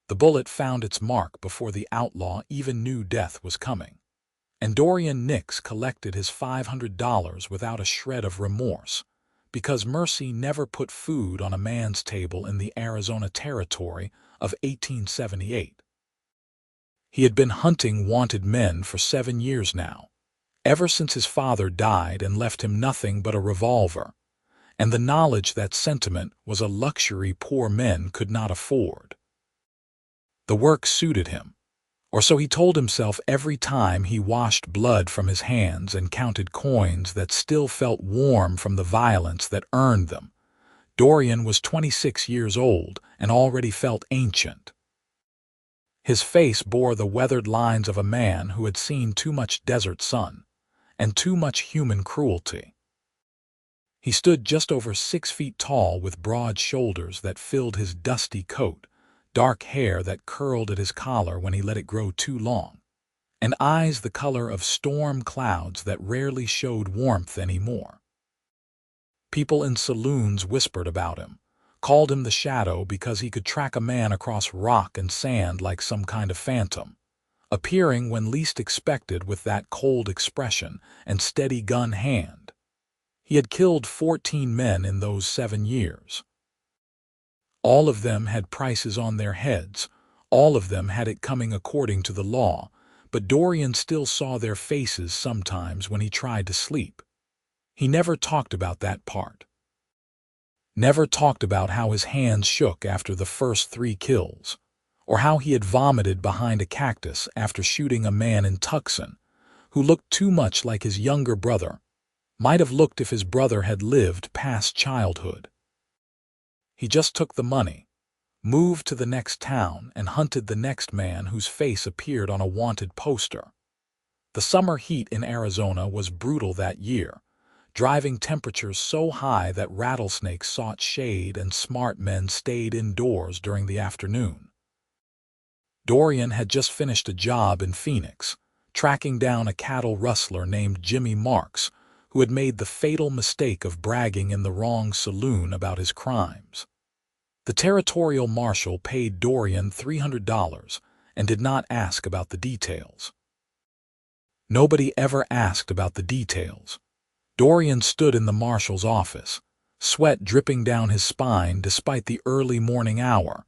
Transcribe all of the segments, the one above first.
The bullet found its mark before the outlaw even knew death was coming. And Dorian Nix collected his $500 without a shred of remorse, because mercy never put food on a man's table in the Arizona Territory of 1878. He had been hunting wanted men for 7 years now, ever since his father died and left him nothing but a revolver, and the knowledge that sentiment was a luxury poor men could not afford. The work suited him, or so he told himself every time he washed blood from his hands and counted coins that still felt warm from the violence that earned them. Dorian was 26 years old and already felt ancient. His face bore the weathered lines of a man who had seen too much desert sun and too much human cruelty. He stood just over 6 feet tall with broad shoulders that filled his dusty coat, dark hair that curled at his collar when he let it grow too long, and eyes the color of storm clouds that rarely showed warmth anymore. People in saloons whispered about him, called him the Shadow because he could track a man across rock and sand like some kind of phantom, appearing when least expected with that cold expression and steady gun hand. He had killed 14 men in those 7 years. All of them had prices on their heads, all of them had it coming according to the law, but Dorian still saw their faces sometimes when he tried to sleep. He never talked about that part. Never talked about how his hands shook after the first 3 kills, or how he had vomited behind a cactus after shooting a man in Tucson who looked too much like his younger brother, might have looked if his brother had lived past childhood. He just took the money, moved to the next town, and hunted the next man whose face appeared on a wanted poster. The summer heat in Arizona was brutal that year, driving temperatures so high that rattlesnakes sought shade and smart men stayed indoors during the afternoon. Dorian had just finished a job in Phoenix, tracking down a cattle rustler named Jimmy Marks, who had made the fatal mistake of bragging in the wrong saloon about his crimes. The territorial marshal paid Dorian $300 and did not ask about the details. Nobody ever asked about the details. Dorian stood in the marshal's office, sweat dripping down his spine despite the early morning hour,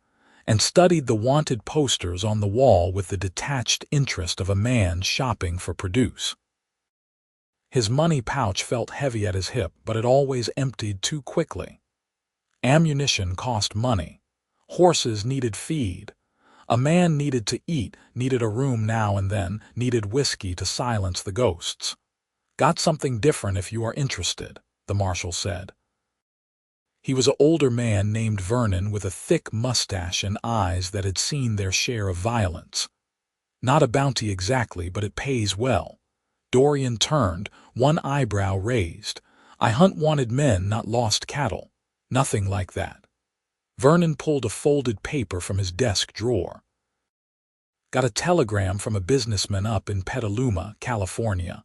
and studied the wanted posters on the wall with the detached interest of a man shopping for produce. His money pouch felt heavy at his hip, but it always emptied too quickly. Ammunition cost money. Horses needed feed. A man needed to eat, needed a room now and then, needed whiskey to silence the ghosts. Got something different if you are interested, the marshal said. He was an older man named Vernon with a thick mustache and eyes that had seen their share of violence. Not a bounty exactly, but it pays well. Dorian turned, one eyebrow raised. I hunt wanted men, not lost cattle. Nothing like that. Vernon pulled a folded paper from his desk drawer. Got a telegram from a businessman up in Petaluma, California.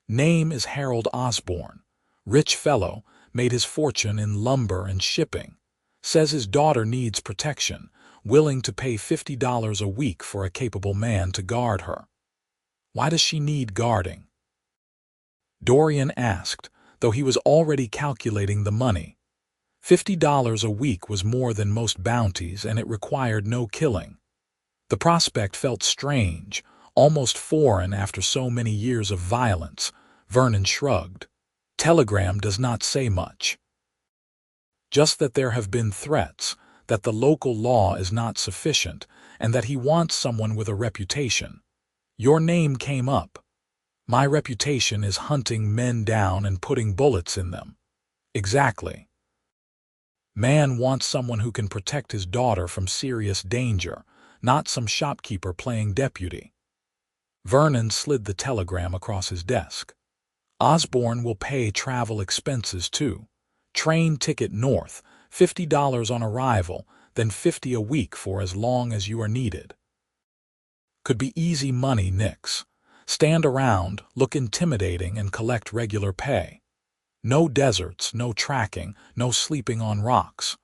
Name is Harold Osborne. Rich fellow, made his fortune in lumber and shipping. Says his daughter needs protection, willing to pay $50 a week for a capable man to guard her. Why does she need guarding? Dorian asked, though he was already calculating the money. $50 a week was more than most bounties, and it required no killing. The prospect felt strange, almost foreign after so many years of violence. Vernon shrugged. Telegram does not say much. Just that there have been threats, that the local law is not sufficient, and that he wants someone with a reputation. Your name came up. My reputation is hunting men down and putting bullets in them. Exactly. Man wants someone who can protect his daughter from serious danger, not some shopkeeper playing deputy. Vernon slid the telegram across his desk. Osborne will pay travel expenses too. Train ticket north, $50 on arrival, then $50 a week for as long as you are needed. Could be easy money, Nix. Stand around, look intimidating, and collect regular pay. No deserts, no tracking, no sleeping on rocks.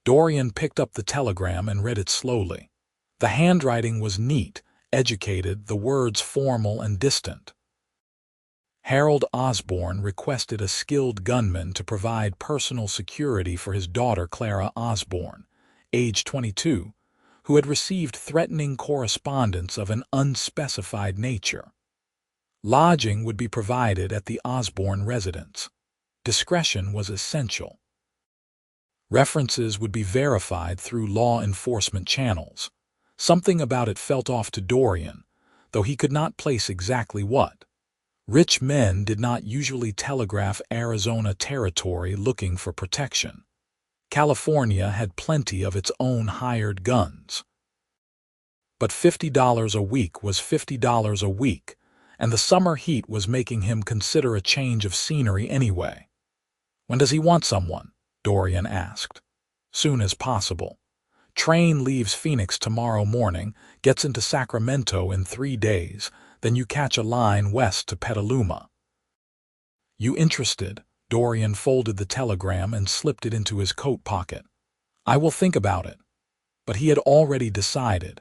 Dorian picked up the telegram and read it slowly. The handwriting was neat, educated, the words formal and distant. Harold Osborne requested a skilled gunman to provide personal security for his daughter Clara Osborne, age 22, who had received threatening correspondence of an unspecified nature. Lodging would be provided at the Osborne residence. Discretion was essential. References would be verified through law enforcement channels. Something about it felt off to Dorian, though he could not place exactly what. Rich men did not usually telegraph Arizona territory looking for protection. California had plenty of its own hired guns. But $50 a week was $50 a week, and the summer heat was making him consider a change of scenery anyway. "When does he want someone?" Dorian asked. "Soon as possible. Train leaves Phoenix tomorrow morning, gets into Sacramento in 3 days, then you catch a line west to Petaluma." "You interested?" Dorian folded the telegram and slipped it into his coat pocket. "I will think about it." But he had already decided.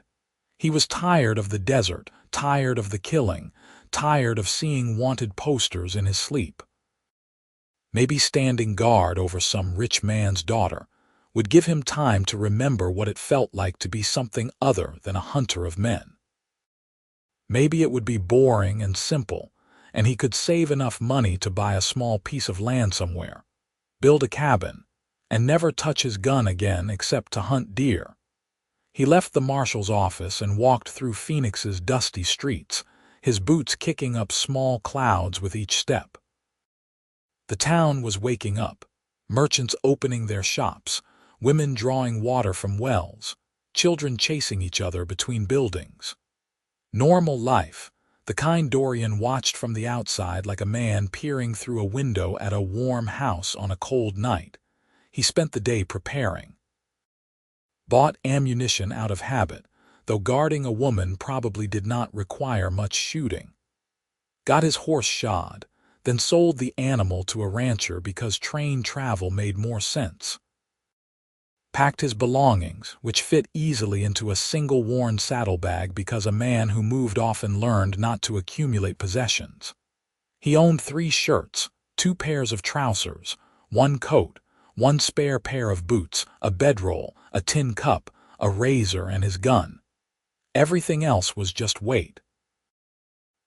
He was tired of the desert, tired of the killing, tired of seeing wanted posters in his sleep. Maybe standing guard over some rich man's daughter would give him time to remember what it felt like to be something other than a hunter of men. Maybe it would be boring and simple, and he could save enough money to buy a small piece of land somewhere, build a cabin, and never touch his gun again except to hunt deer. He left the marshal's office and walked through Phoenix's dusty streets, his boots kicking up small clouds with each step. The town was waking up, merchants opening their shops, women drawing water from wells, children chasing each other between buildings. Normal life, the kind Dorian watched from the outside like a man peering through a window at a warm house on a cold night. He spent the day preparing. Bought ammunition out of habit, though guarding a woman probably did not require much shooting. Got his horse shod, then sold the animal to a rancher because train travel made more sense. Packed his belongings, which fit easily into a single worn saddlebag because a man who moved often learned not to accumulate possessions. He owned 3 shirts, 2 pairs of trousers, 1 coat, 1 spare pair of boots, a bedroll, a tin cup, a razor, and his gun. Everything else was just weight.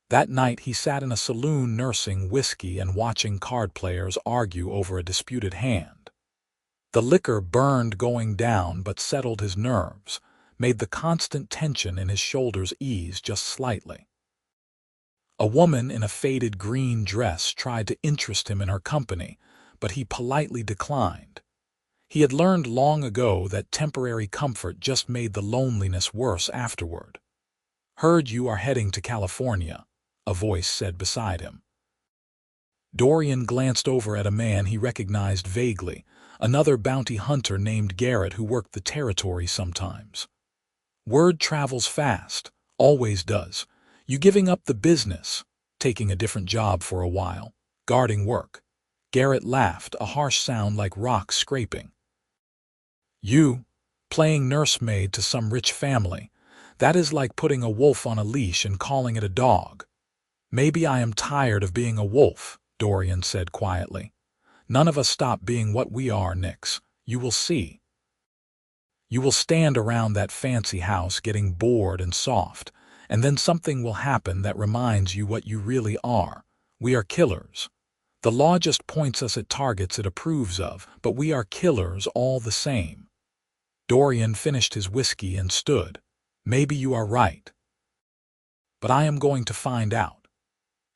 That night he sat in a saloon nursing whiskey and watching card players argue over a disputed hand. The liquor burned going down but settled his nerves, made the constant tension in his shoulders ease just slightly. A woman in a faded green dress tried to interest him in her company, but he politely declined. He had learned long ago that temporary comfort just made the loneliness worse afterward. "Heard you are heading to California," a voice said beside him. Dorian glanced over at a man he recognized vaguely, another bounty hunter named Garrett who worked the territory sometimes. "Word travels fast, always does. You giving up the business, taking a different job for a while, guarding work?" Garrett laughed, a harsh sound like rocks scraping. "You, playing nursemaid to some rich family, that is like putting a wolf on a leash and calling it a dog." "Maybe I am tired of being a wolf," Dorian said quietly. "None of us stop being what we are, Nix. You will see. You will stand around that fancy house getting bored and soft, and then something will happen that reminds you what you really are. We are killers. The law just points us at targets it approves of, but we are killers all the same." Dorian finished his whiskey and stood. "Maybe you are right. But I am going to find out."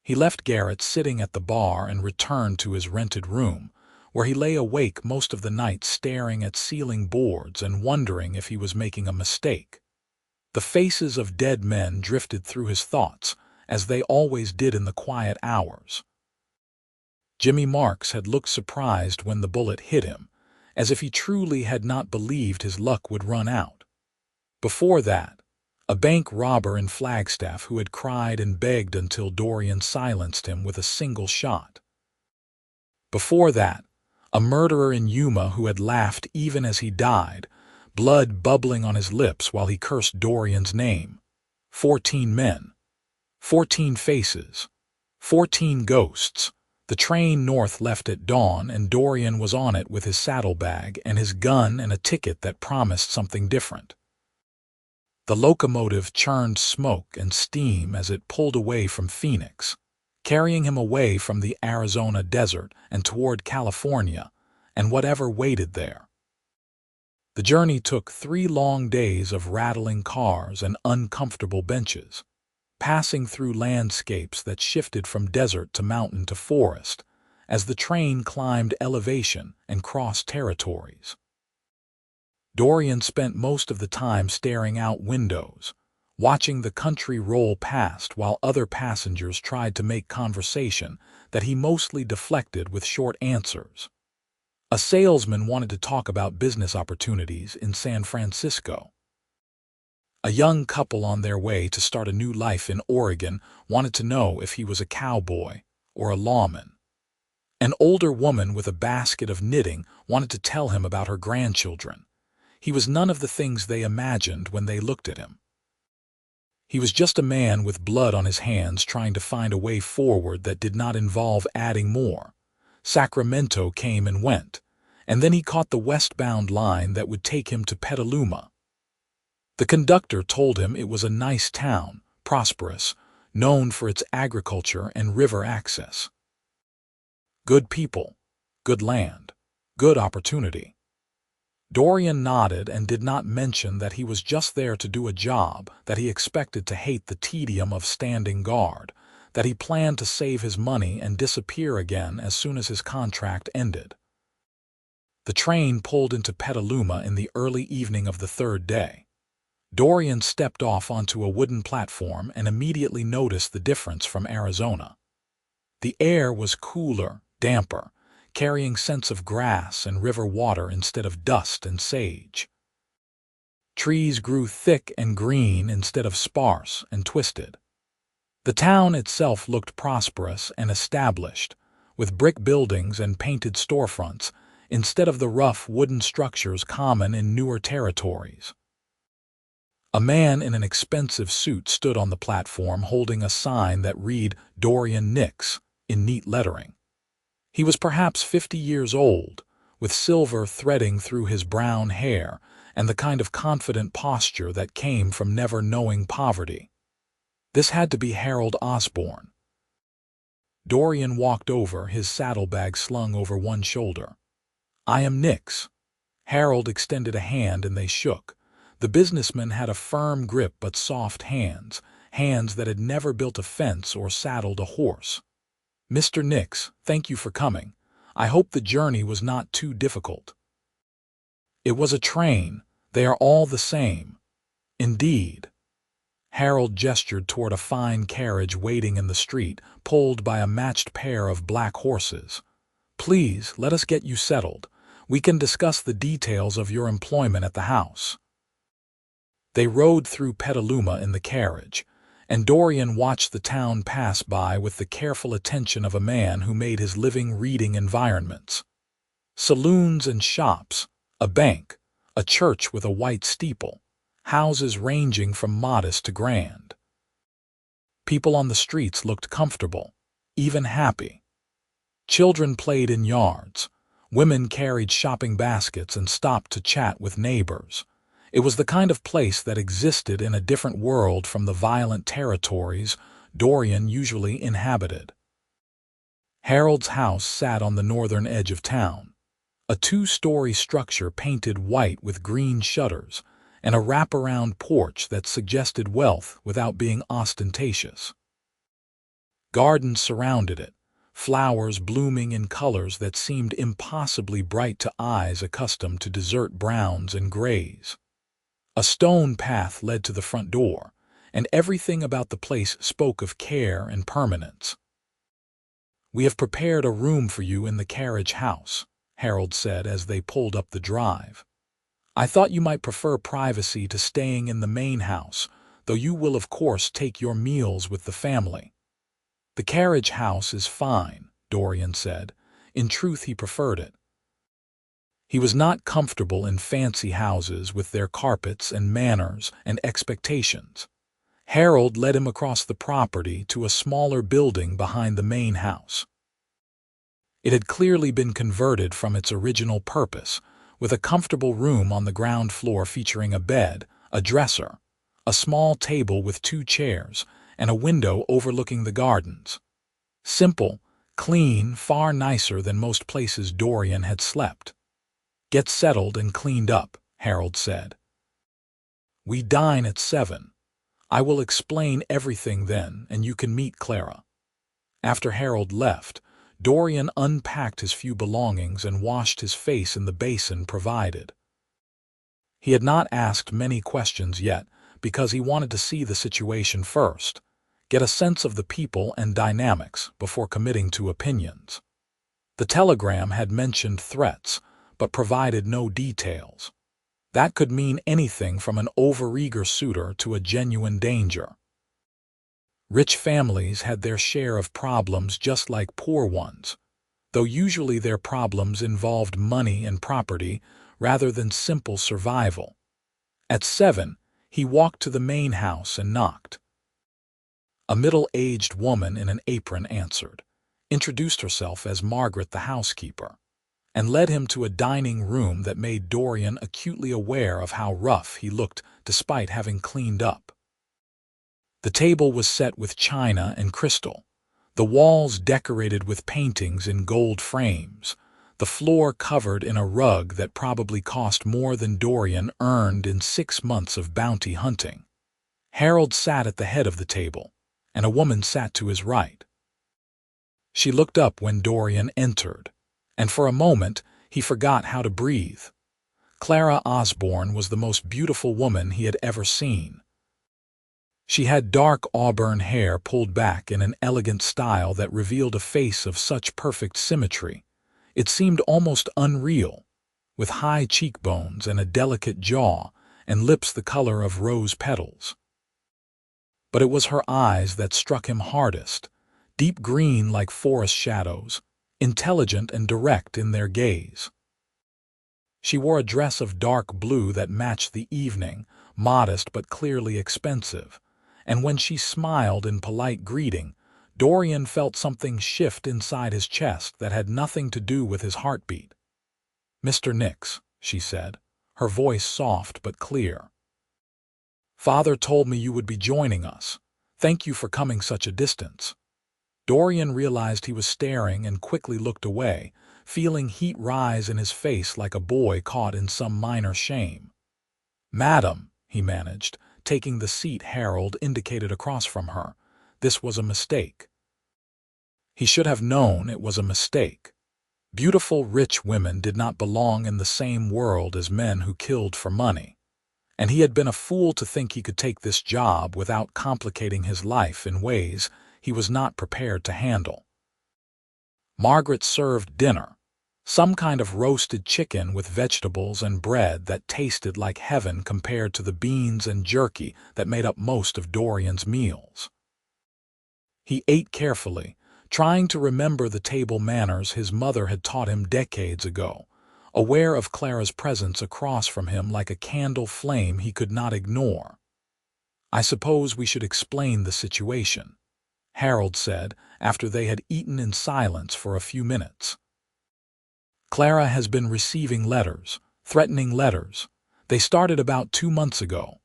He left Garrett sitting at the bar and returned to his rented room, where he lay awake most of the night staring at ceiling boards and wondering if he was making a mistake. The faces of dead men drifted through his thoughts, as they always did in the quiet hours. Jimmy Marks had looked surprised when the bullet hit him, as if he truly had not believed his luck would run out. Before that, a bank robber in Flagstaff who had cried and begged until Dorian silenced him with a single shot. Before that, a murderer in Yuma who had laughed even as he died, blood bubbling on his lips while he cursed Dorian's name. 14 men. 14 faces. 14 ghosts. The train north left at dawn, and Dorian was on it with his saddlebag and his gun and a ticket that promised something different. The locomotive churned smoke and steam as it pulled away from Phoenix, carrying him away from the Arizona desert and toward California and whatever waited there. The journey took 3 long days of rattling cars and uncomfortable benches, passing through landscapes that shifted from desert to mountain to forest as the train climbed elevation and crossed territories. Dorian spent most of the time staring out windows, watching the country roll past while other passengers tried to make conversation that he mostly deflected with short answers. A salesman wanted to talk about business opportunities in San Francisco. A young couple on their way to start a new life in Oregon wanted to know if he was a cowboy or a lawman. An older woman with a basket of knitting wanted to tell him about her grandchildren. He was none of the things they imagined when they looked at him. He was just a man with blood on his hands trying to find a way forward that did not involve adding more. Sacramento came and went, and then he caught the westbound line that would take him to Petaluma. The conductor told him it was a nice town, prosperous, known for its agriculture and river access. Good people, good land, good opportunity. Dorian nodded and did not mention that he was just there to do a job, that he expected to hate the tedium of standing guard, that he planned to save his money and disappear again as soon as his contract ended. The train pulled into Petaluma in the early evening of the 3rd day. Dorian stepped off onto a wooden platform and immediately noticed the difference from Arizona. The air was cooler, damper, carrying scents of grass and river water instead of dust and sage. Trees grew thick and green instead of sparse and twisted. The town itself looked prosperous and established, with brick buildings and painted storefronts instead of the rough wooden structures common in newer territories. A man in an expensive suit stood on the platform holding a sign that read Dorian Nix in neat lettering. He was perhaps 50 years old, with silver threading through his brown hair and the kind of confident posture that came from never knowing poverty. This had to be Harold Osborne. Dorian walked over, his saddlebag slung over one shoulder. "I am Nix." Harold extended a hand and they shook. The businessman had a firm grip but soft hands, hands that had never built a fence or saddled a horse. "Mr. Nix, thank you for coming. I hope the journey was not too difficult." "It was a train. They are all the same." "Indeed." Harold gestured toward a fine carriage waiting in the street, pulled by a matched pair of black horses. "Please, let us get you settled. We can discuss the details of your employment at the house." They rode through Petaluma in the carriage, and Dorian watched the town pass by with the careful attention of a man who made his living reading environments. Saloons and shops, a bank, a church with a white steeple, houses ranging from modest to grand. People on the streets looked comfortable, even happy. Children played in yards. Women carried shopping baskets and stopped to chat with neighbors. It was the kind of place that existed in a different world from the violent territories Dorian usually inhabited. Harold's house sat on the northern edge of town, a 2-story structure painted white with green shutters and a wraparound porch that suggested wealth without being ostentatious. Gardens surrounded it, flowers blooming in colors that seemed impossibly bright to eyes accustomed to desert browns and grays. A stone path led to the front door, and everything about the place spoke of care and permanence. "We have prepared a room for you in the carriage house," Harold said as they pulled up the drive. "I thought you might prefer privacy to staying in the main house, though you will of course take your meals with the family." "The carriage house is fine," Dorian said. In truth, he preferred it. He was not comfortable in fancy houses with their carpets and manners and expectations. Harold led him across the property to a smaller building behind the main house. It had clearly been converted from its original purpose, with a comfortable room on the ground floor featuring a bed, a dresser, a small table with 2 chairs, and a window overlooking the gardens. Simple, clean, far nicer than most places Dorian had slept. "Get settled and cleaned up," Harold said. "We dine at 7. I will explain everything then, and you can meet Clara." After Harold left, Dorian unpacked his few belongings and washed his face in the basin provided. He had not asked many questions yet because he wanted to see the situation first, get a sense of the people and dynamics before committing to opinions. The telegram had mentioned threats, but provided no details. That could mean anything from an overeager suitor to a genuine danger. Rich families had their share of problems just like poor ones, though usually their problems involved money and property rather than simple survival. At 7, he walked to the main house and knocked. A middle-aged woman in an apron answered, introduced herself as Margaret the housekeeper, and led him to a dining room that made Dorian acutely aware of how rough he looked despite having cleaned up. The table was set with china and crystal, the walls decorated with paintings in gold frames, the floor covered in a rug that probably cost more than Dorian earned in 6 months of bounty hunting. Harold sat at the head of the table, and a woman sat to his right. She looked up when Dorian entered, and for a moment he forgot how to breathe. Clara Osborne was the most beautiful woman he had ever seen. She had dark auburn hair pulled back in an elegant style that revealed a face of such perfect symmetry. It seemed almost unreal, with high cheekbones and a delicate jaw and lips the color of rose petals. But it was her eyes that struck him hardest, deep green like forest shadows, intelligent and direct in their gaze. She wore a dress of dark blue that matched the evening, modest but clearly expensive, and when she smiled in polite greeting, Dorian felt something shift inside his chest that had nothing to do with his heartbeat. "Mr. Nix," she said, her voice soft but clear. "Father told me you would be joining us. Thank you for coming such a distance." Dorian realized he was staring and quickly looked away, feeling heat rise in his face like a boy caught in some minor shame. "Madam," he managed, taking the seat Harold indicated across from her, "this was a mistake." He should have known it was a mistake. Beautiful, rich women did not belong in the same world as men who killed for money, and he had been a fool to think he could take this job without complicating his life in ways he was not prepared to handle. Margaret served dinner, some kind of roasted chicken with vegetables and bread that tasted like heaven compared to the beans and jerky that made up most of Dorian's meals. He ate carefully, trying to remember the table manners his mother had taught him decades ago, aware of Clara's presence across from him like a candle flame he could not ignore. "I suppose we should explain the situation," Harold said after they had eaten in silence for a few minutes. "Clara has been receiving letters, threatening letters. They started about 2 months ago."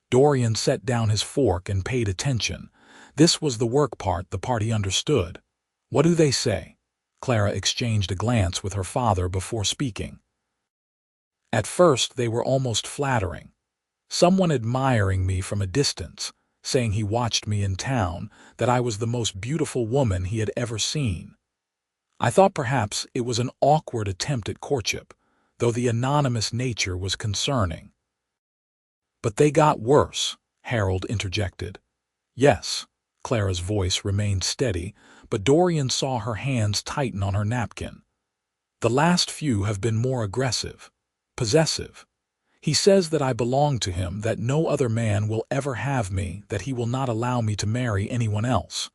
Dorian set down his fork and paid attention. This was the work part, the part he understood. "What do they say?" Clara exchanged a glance with her father before speaking. "At first they were almost flattering. Someone admiring me from a distance, saying he watched me in town, that I was the most beautiful woman he had ever seen. I thought perhaps it was an awkward attempt at courtship, though the anonymous nature was concerning." "But they got worse," Harold interjected. "Yes." Clara's voice remained steady, but Dorian saw her hands tighten on her napkin. "The last few have been more aggressive, possessive. He says that I belong to him, that no other man will ever have me, that he will not allow me to marry anyone else.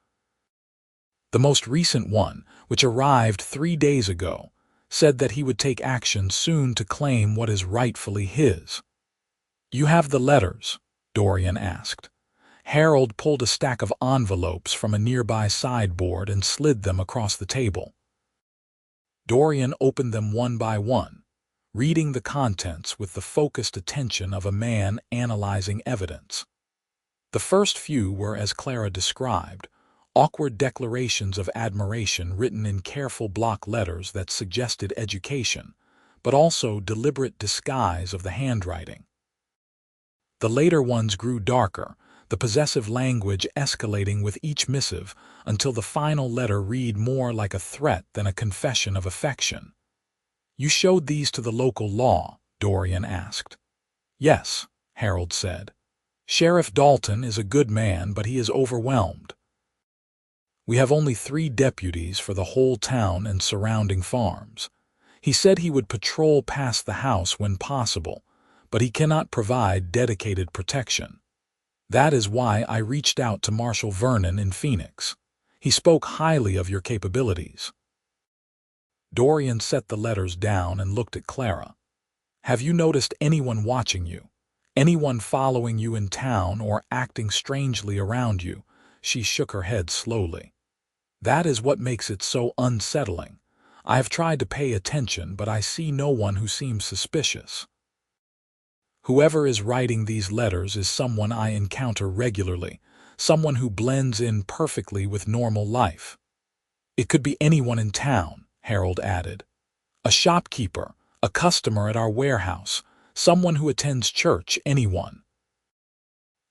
The most recent one, which arrived 3 days ago, said that he would take action soon to claim what is rightfully his. "You have the letters?" Dorian asked. Harold pulled a stack of envelopes from a nearby sideboard and slid them across the table. Dorian opened them one by one, reading the contents with the focused attention of a man analyzing evidence. The first few were as Clara described, awkward declarations of admiration written in careful block letters that suggested education, but also deliberate disguise of the handwriting. The later ones grew darker, the possessive language escalating with each missive until the final letter read more like a threat than a confession of affection. "You showed these to the local law?" Dorian asked. "Yes," Harold said. "Sheriff Dalton is a good man, but he is overwhelmed. We have only 3 deputies for the whole town and surrounding farms. He said he would patrol past the house when possible, but he cannot provide dedicated protection. That is why I reached out to Marshal Vernon in Phoenix. He spoke highly of your capabilities." Dorian set the letters down and looked at Clara. "Have you noticed anyone watching you? Anyone following you in town or acting strangely around you?" She shook her head slowly. "That is what makes it so unsettling. I have tried to pay attention, but I see no one who seems suspicious. Whoever is writing these letters is someone I encounter regularly, someone who blends in perfectly with normal life." "It could be anyone in town," Harold added. "A shopkeeper, a customer at our warehouse, someone who attends church, anyone.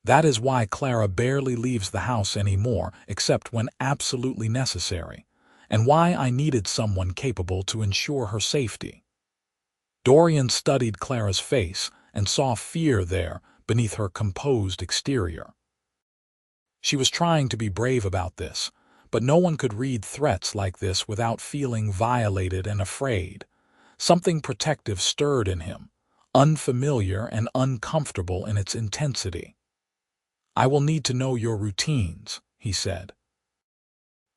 That is why Clara barely leaves the house anymore except when absolutely necessary, and why I needed someone capable to ensure her safety." Dorian studied Clara's face and saw fear there beneath her composed exterior. She was trying to be brave about this, but no one could read threats like this without feeling violated and afraid. Something protective stirred in him, unfamiliar and uncomfortable in its intensity. "I will need to know your routines," he said.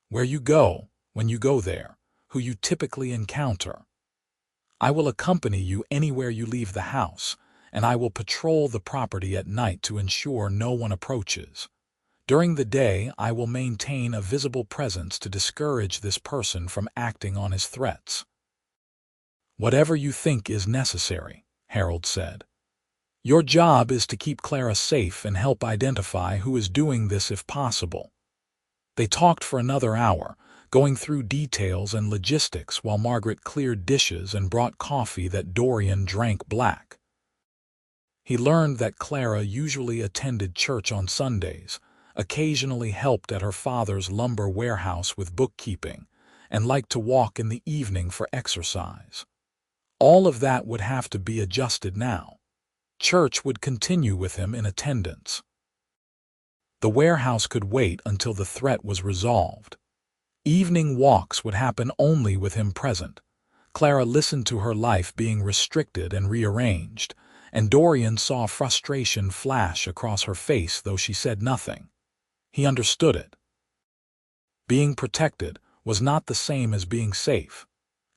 "Where you go, when you go there, who you typically encounter. I will accompany you anywhere you leave the house, and I will patrol the property at night to ensure no one approaches. During the day, I will maintain a visible presence to discourage this person from acting on his threats." "Whatever you think is necessary," Harold said. "Your job is to keep Clara safe and help identify who is doing this if possible." They talked for another hour, going through details and logistics while Margaret cleared dishes and brought coffee that Dorian drank black. He learned that Clara usually attended church on Sundays, occasionally helped at her father's lumber warehouse with bookkeeping, and liked to walk in the evening for exercise. All of that would have to be adjusted now. Church would continue with him in attendance. The warehouse could wait until the threat was resolved. Evening walks would happen only with him present. Clara listened to her life being restricted and rearranged, and Dorian saw frustration flash across her face though she said nothing. He understood it. Being protected was not the same as being safe,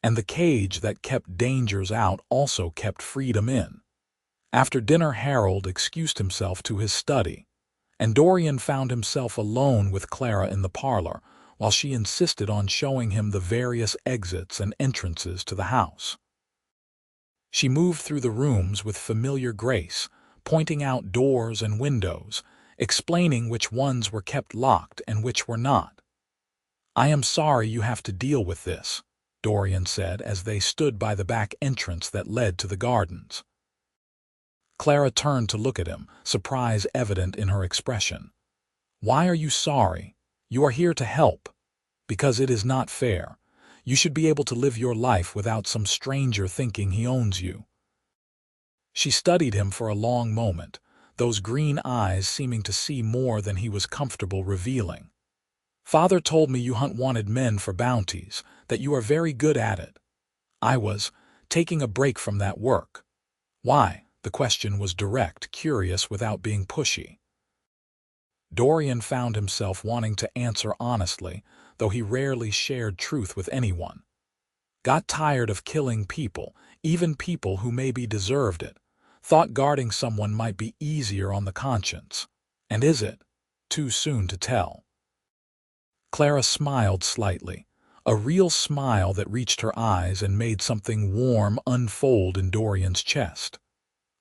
and the cage that kept dangers out also kept freedom in. After dinner, Harold excused himself to his study, and Dorian found himself alone with Clara in the parlor while she insisted on showing him the various exits and entrances to the house. She moved through the rooms with familiar grace, pointing out doors and windows, explaining which ones were kept locked and which were not. "I am sorry you have to deal with this," Dorian said as they stood by the back entrance that led to the gardens. Clara turned to look at him, surprise evident in her expression. "Why are you sorry? You are here to help. Because it is not fair. You should be able to live your life without some stranger thinking he owns you." She studied him for a long moment, those green eyes seeming to see more than he was comfortable revealing. "Father told me you hunt wanted men for bounties, that you are very good at it. I was taking a break from that work." "Why?" The question was direct, curious without being pushy. Dorian found himself wanting to answer honestly, though he rarely shared truth with anyone. Got tired of killing people, even people who maybe deserved it. Thought guarding someone might be easier on the conscience. And is it? Too soon to tell. Clara smiled slightly, a real smile that reached her eyes and made something warm unfold in Dorian's chest.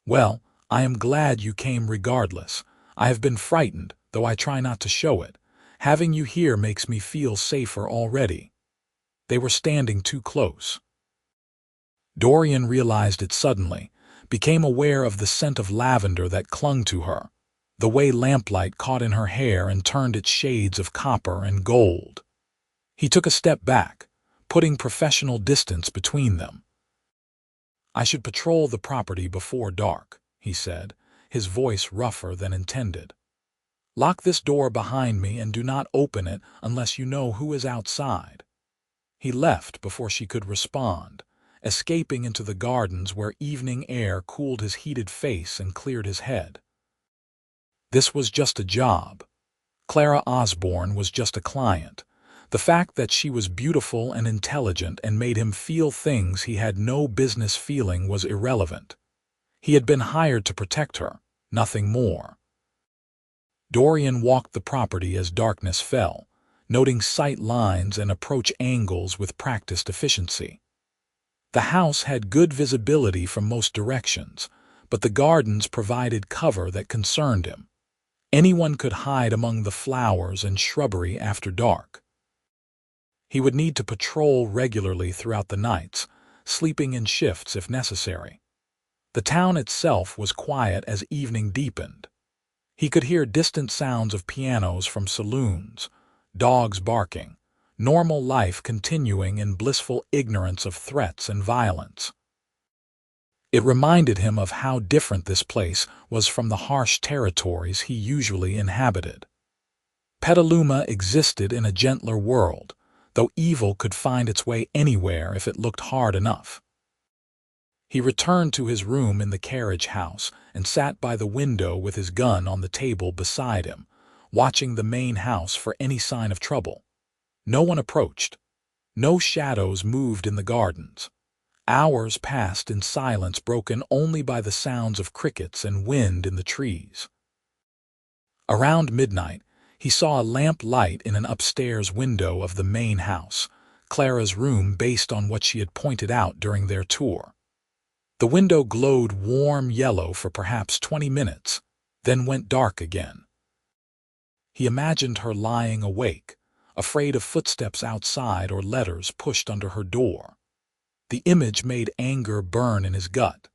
Well, I am glad you came regardless. I have been frightened, though I try not to show it. Having you here makes me feel safer already. They were standing too close. Dorian realized it suddenly, became aware of the scent of lavender that clung to her, the way lamplight caught in her hair and turned its shades of copper and gold. He took a step back, putting professional distance between them. I should patrol the property before dark, he said, his voice rougher than intended. Lock this door behind me and do not open it unless you know who is outside. He left before she could respond, escaping into the gardens where evening air cooled his heated face and cleared his head. This was just a job. Clara Osborne was just a client. The fact that she was beautiful and intelligent and made him feel things he had no business feeling was irrelevant. He had been hired to protect her, nothing more. Dorian walked the property as darkness fell, noting sight lines and approach angles with practiced efficiency. The house had good visibility from most directions, but the gardens provided cover that concerned him. Anyone could hide among the flowers and shrubbery after dark. He would need to patrol regularly throughout the nights, sleeping in shifts if necessary. The town itself was quiet as evening deepened. He could hear distant sounds of pianos from saloons, dogs barking, normal life continuing in blissful ignorance of threats and violence. It reminded him of how different this place was from the harsh territories he usually inhabited. Petaluma existed in a gentler world, though evil could find its way anywhere if it looked hard enough. He returned to his room in the carriage house and sat by the window with his gun on the table beside him, watching the main house for any sign of trouble. No one approached. No shadows moved in the gardens. Hours passed in silence broken only by the sounds of crickets and wind in the trees. Around midnight, he saw a lamp light in an upstairs window of the main house, Clara's room based on what she had pointed out during their tour. The window glowed warm yellow for perhaps 20 minutes, then went dark again. He imagined her lying awake, afraid of footsteps outside or letters pushed under her door. The image made anger burn in his gut,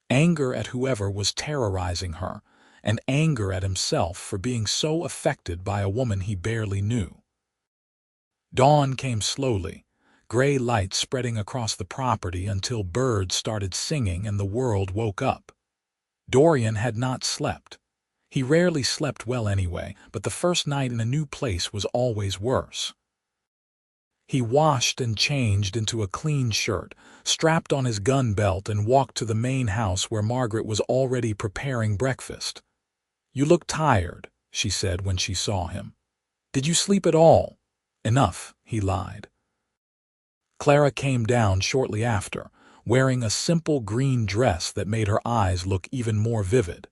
anger at whoever was terrorizing her, and anger at himself for being so affected by a woman he barely knew. Dawn came slowly, gray light spreading across the property until birds started singing and the world woke up. Dorian had not slept. He rarely slept well anyway, but the first night in a new place was always worse. He washed and changed into a clean shirt, strapped on his gun belt and walked to the main house where Margaret was already preparing breakfast. "You look tired," she said when she saw him. "Did you sleep at all?" "Enough," he lied. Clara came down shortly after, wearing a simple green dress that made her eyes look even more vivid.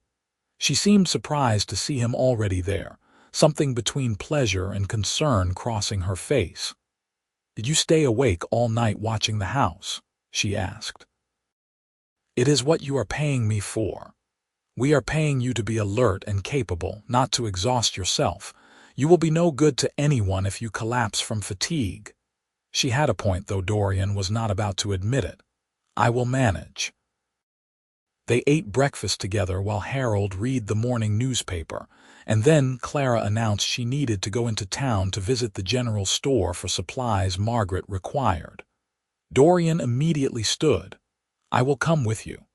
She seemed surprised to see him already there, something between pleasure and concern crossing her face. "Did you stay awake all night watching the house?" she asked. "It is what you are paying me for. We are paying you to be alert and capable, not to exhaust yourself. You will be no good to anyone if you collapse from fatigue." She had a point, though Dorian was not about to admit it. "I will manage." They ate breakfast together while Harold read the morning newspaper, and then Clara announced she needed to go into town to visit the general store for supplies Margaret required. Dorian immediately stood. "I will come with you."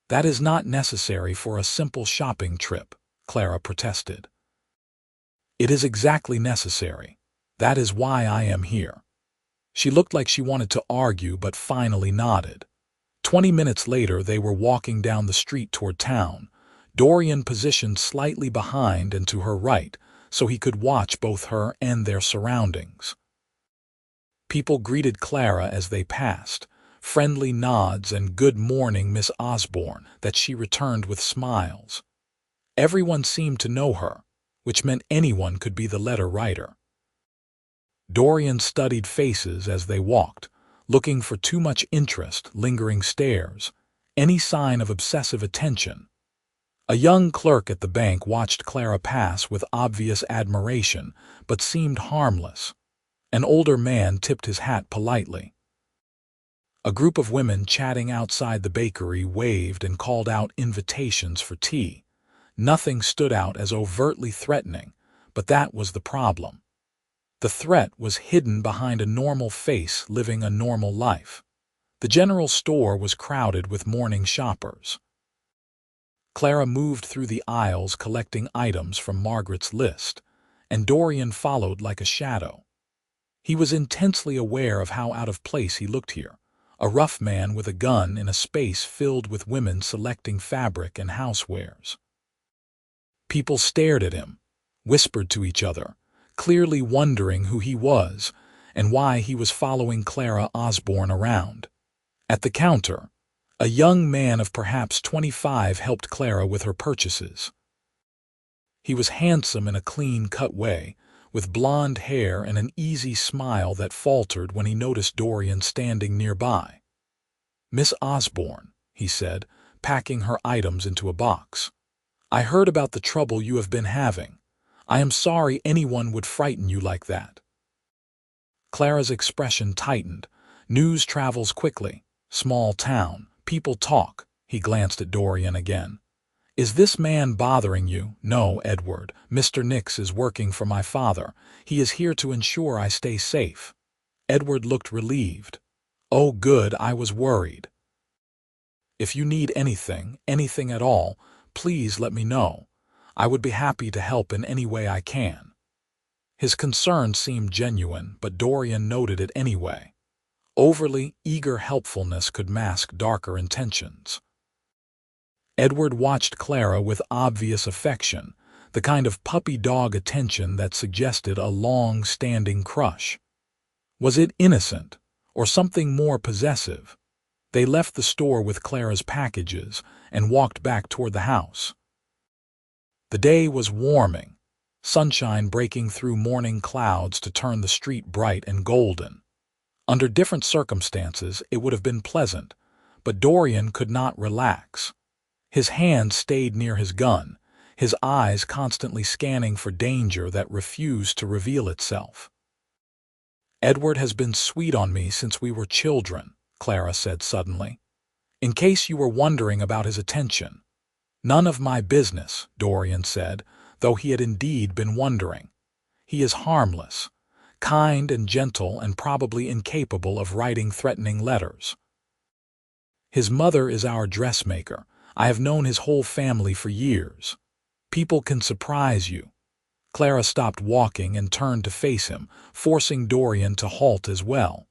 "That is not necessary for a simple shopping trip," Clara protested. "It is exactly necessary. That is why I am here." She looked like she wanted to argue but finally nodded. 20 minutes later they were walking down the street toward town, Dorian positioned slightly behind and to her right, so he could watch both her and their surroundings. People greeted Clara as they passed, friendly nods and "Good morning, Miss Osborne," that she returned with smiles. Everyone seemed to know her, which meant anyone could be the letter writer. Dorian studied faces as they walked, looking for too much interest, lingering stares, any sign of obsessive attention. A young clerk at the bank watched Clara pass with obvious admiration, but seemed harmless. An older man tipped his hat politely. A group of women chatting outside the bakery waved and called out invitations for tea. Nothing stood out as overtly threatening, but that was the problem. The threat was hidden behind a normal face living a normal life. The general store was crowded with morning shoppers. Clara moved through the aisles collecting items from Margaret's list, and Dorian followed like a shadow. He was intensely aware of how out of place he looked here, a rough man with a gun in a space filled with women selecting fabric and housewares. People stared at him, whispered to each other, clearly wondering who he was and why he was following Clara Osborne around. At the counter, a young man of perhaps 25 helped Clara with her purchases. He was handsome in a clean-cut way, with blonde hair and an easy smile that faltered when he noticed Dorian standing nearby. "Miss Osborne," he said, packing her items into a box. "I heard about the trouble you have been having. I am sorry anyone would frighten you like that." Clara's expression tightened. News travels quickly. Small town. People talk. He glanced at Dorian again. "Is this man bothering you?" "No, Edward. Mr. Nix is working for my father. He is here to ensure I stay safe." Edward looked relieved. "Oh, good, I was worried. If you need anything at all, please let me know. I would be happy to help in any way I can." His concern seemed genuine, but Dorian noted it anyway. Overly eager helpfulness could mask darker intentions. Edward watched Clara with obvious affection, the kind of puppy-dog attention that suggested a long-standing crush. Was it innocent, or something more possessive? They left the store with Clara's packages and walked back toward the house. The day was warming, sunshine breaking through morning clouds to turn the street bright and golden. Under different circumstances, it would have been pleasant, but Dorian could not relax. His hand stayed near his gun, his eyes constantly scanning for danger that refused to reveal itself. "Edward has been sweet on me since we were children," Clara said suddenly. "In case you were wondering about his attention." "None of my business," Dorian said, though he had indeed been wondering. "He is harmless, kind and gentle, and probably incapable of writing threatening letters. His mother is our dressmaker. I have known his whole family for years. People can surprise you." Clara stopped walking and turned to face him, forcing Dorian to halt as well.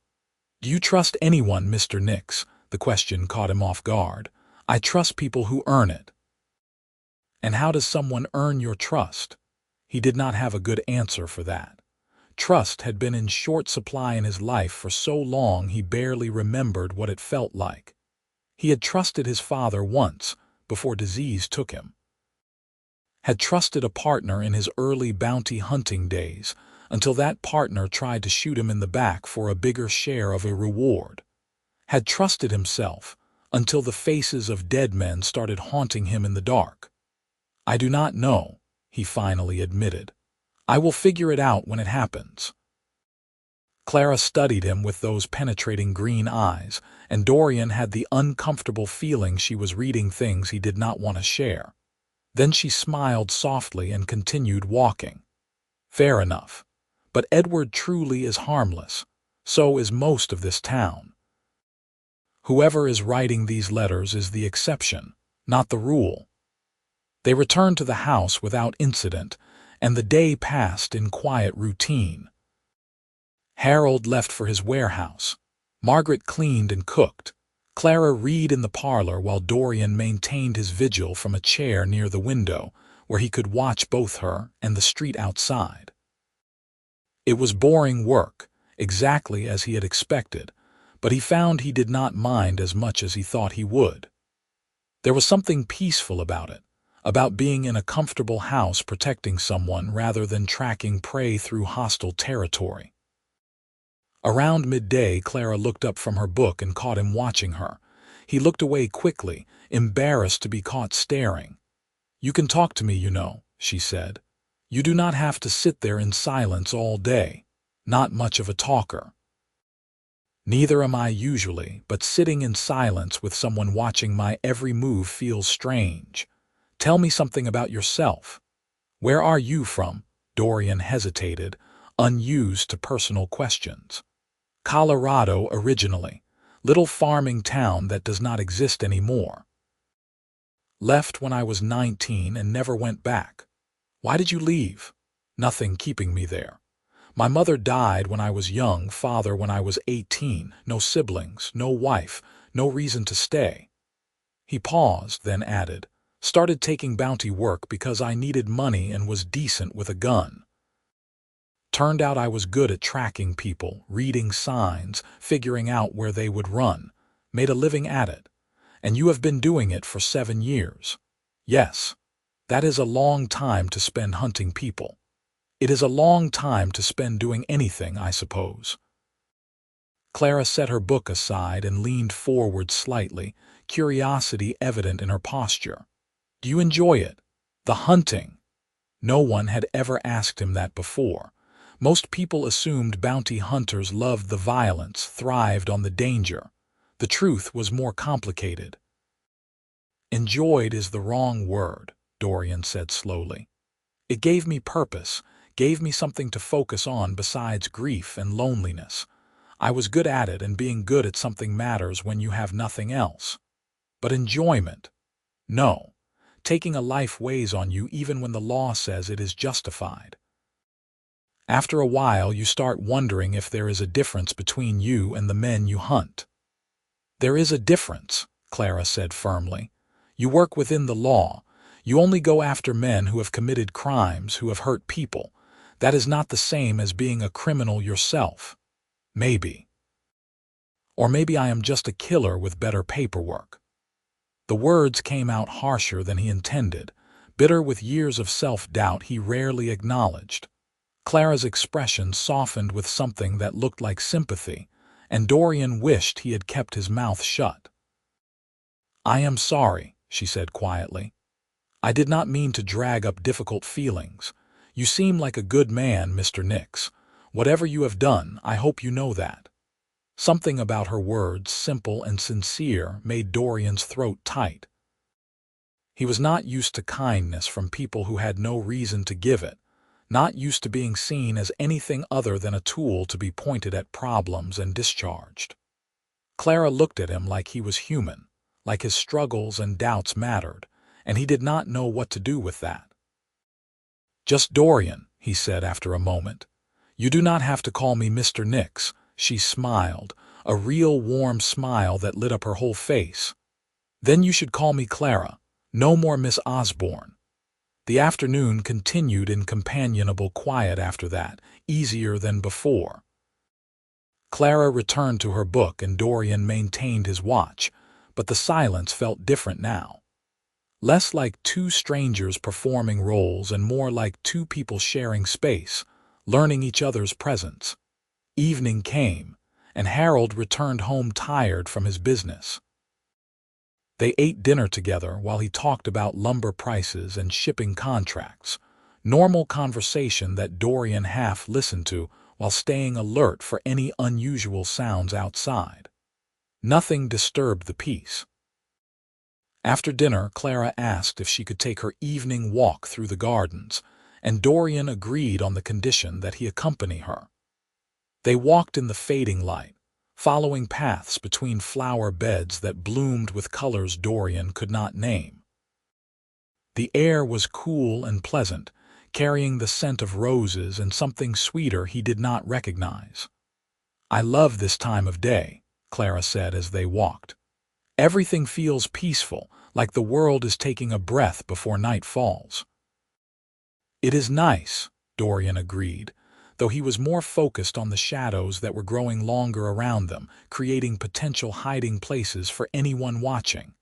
"Do you trust anyone, Mr. Nix?" The question caught him off guard. "I trust people who earn it." "And how does someone earn your trust?" He did not have a good answer for that. Trust had been in short supply in his life for so long he barely remembered what it felt like. He had trusted his father once, before disease took him. Had trusted a partner in his early bounty hunting days, until that partner tried to shoot him in the back for a bigger share of a reward. Had trusted himself, until the faces of dead men started haunting him in the dark. "I do not know," he finally admitted. "I will figure it out when it happens." Clara studied him with those penetrating green eyes, and Dorian had the uncomfortable feeling she was reading things he did not want to share. Then she smiled softly and continued walking. "Fair enough. But Edward truly is harmless. So is most of this town. Whoever is writing these letters is the exception, not the rule." They returned to the house without incident, and the day passed in quiet routine. Harold left for his warehouse. Margaret cleaned and cooked. Clara read in the parlor while Dorian maintained his vigil from a chair near the window, where he could watch both her and the street outside. It was boring work, exactly as he had expected, but he found he did not mind as much as he thought he would. There was something peaceful about it, about being in a comfortable house protecting someone rather than tracking prey through hostile territory. Around midday, Clara looked up from her book and caught him watching her. He looked away quickly, embarrassed to be caught staring. "You can talk to me, you know," she said. "You do not have to sit there in silence all day. Not much of a talker." "Neither am I usually, but sitting in silence with someone watching my every move feels strange. Tell me something about yourself. Where are you from?" Dorian hesitated, unused to personal questions. "Colorado originally. Little farming town that does not exist anymore. Left when I was 19 and never went back." "Why did you leave?" "Nothing keeping me there. My mother died when I was young, father when I was 18, no siblings, no wife, no reason to stay." He paused, then added, "Started taking bounty work because I needed money and was decent with a gun. Turned out I was good at tracking people, reading signs, figuring out where they would run. Made a living at it. And you have been doing it for 7 years. Yes, that is a long time to spend hunting people. It is a long time to spend doing anything, I suppose." Clara set her book aside and leaned forward slightly, curiosity evident in her posture. "Do you enjoy it? The hunting?" No one had ever asked him that before. Most people assumed bounty hunters loved the violence, thrived on the danger. The truth was more complicated. "Enjoyed is the wrong word," Dorian said slowly. "It gave me purpose, gave me something to focus on besides grief and loneliness. I was good at it, and being good at something matters when you have nothing else. But enjoyment? No. Taking a life weighs on you even when the law says it is justified. After a while, you start wondering if there is a difference between you and the men you hunt." "There is a difference," Clara said firmly. "You work within the law. You only go after men who have committed crimes, who have hurt people. That is not the same as being a criminal yourself. Maybe. Or maybe I am just a killer with better paperwork." The words came out harsher than he intended, bitter with years of self-doubt he rarely acknowledged. Clara's expression softened with something that looked like sympathy, and Dorian wished he had kept his mouth shut. "I am sorry," she said quietly. "I did not mean to drag up difficult feelings. You seem like a good man, Mr. Nix. Whatever you have done, I hope you know that." Something about her words, simple and sincere, made Dorian's throat tight. He was not used to kindness from people who had no reason to give it, not used to being seen as anything other than a tool to be pointed at problems and discharged. Clara looked at him like he was human, like his struggles and doubts mattered, and he did not know what to do with that. "Just Dorian," he said after a moment. "You do not have to call me Mr. Nix." She smiled, a real warm smile that lit up her whole face. "Then you should call me Clara. No more Miss Osborne." The afternoon continued in companionable quiet after that, easier than before. Clara returned to her book and Dorian maintained his watch, but the silence felt different now. Less like two strangers performing roles and more like two people sharing space, learning each other's presence. Evening came, and Harold returned home tired from his business. They ate dinner together while he talked about lumber prices and shipping contracts, normal conversation that Dorian half listened to while staying alert for any unusual sounds outside. Nothing disturbed the peace. After dinner, Clara asked if she could take her evening walk through the gardens, and Dorian agreed on the condition that he accompany her. They walked in the fading light, following paths between flower beds that bloomed with colors Dorian could not name. The air was cool and pleasant, carrying the scent of roses and something sweeter he did not recognize. "I love this time of day," Clara said as they walked. "Everything feels peaceful, like the world is taking a breath before night falls." "It is nice," Dorian agreed. though he was more focused on the shadows that were growing longer around them, creating potential hiding places for anyone watching.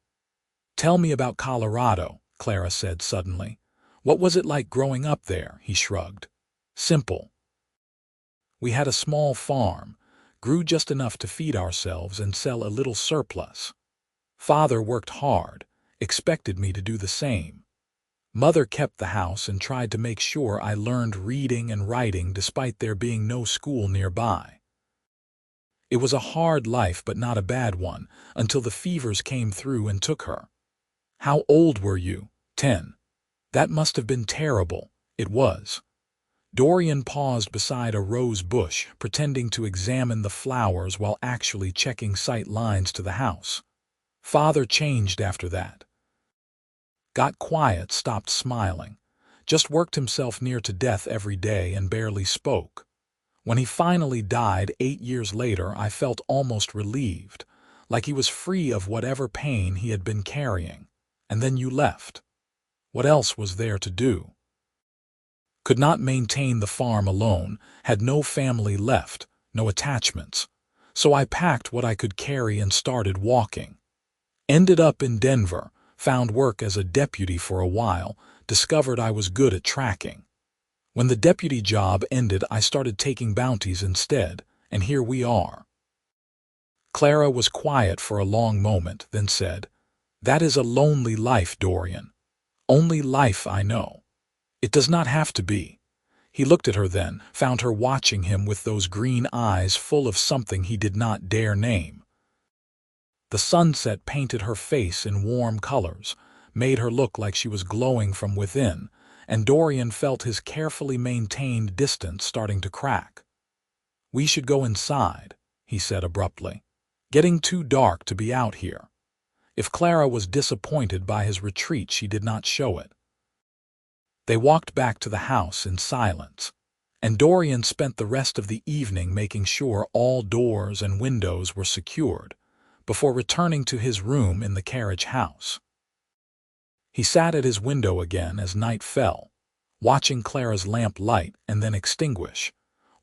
"Tell me about Colorado," Clara said suddenly. "What was it like growing up there?" He shrugged. "Simple. We had a small farm, grew just enough to feed ourselves and sell a little surplus. Father worked hard, expected me to do the same. Mother kept the house and tried to make sure I learned reading and writing despite there being no school nearby. It was a hard life but not a bad one, until the fevers came through and took her." "How old were you?" 10. "That must have been terrible." "It was." Dorian paused beside a rose bush, pretending to examine the flowers while actually checking sight lines to the house. "Father changed after that. Got quiet, stopped smiling. Just worked himself near to death every day and barely spoke. When he finally died 8 years later, I felt almost relieved, like he was free of whatever pain he had been carrying. And then you left. What else was there to do? Could not maintain the farm alone, had no family left, no attachments. So I packed what I could carry and started walking. Ended up in Denver, found work as a deputy for a while, discovered I was good at tracking. When the deputy job ended, I started taking bounties instead, and here we are." Clara was quiet for a long moment, then said, "That is a lonely life, Dorian. Only life I know. It does not have to be." He looked at her then, found her watching him with those green eyes full of something he did not dare name. The sunset painted her face in warm colors, made her look like she was glowing from within, and Dorian felt his carefully maintained distance starting to crack. "We should go inside," he said abruptly. "Getting too dark to be out here." If Clara was disappointed by his retreat, she did not show it. They walked back to the house in silence, and Dorian spent the rest of the evening making sure all doors and windows were secured, before returning to his room in the carriage house. He sat at his window again as night fell, watching Clara's lamp light and then extinguish,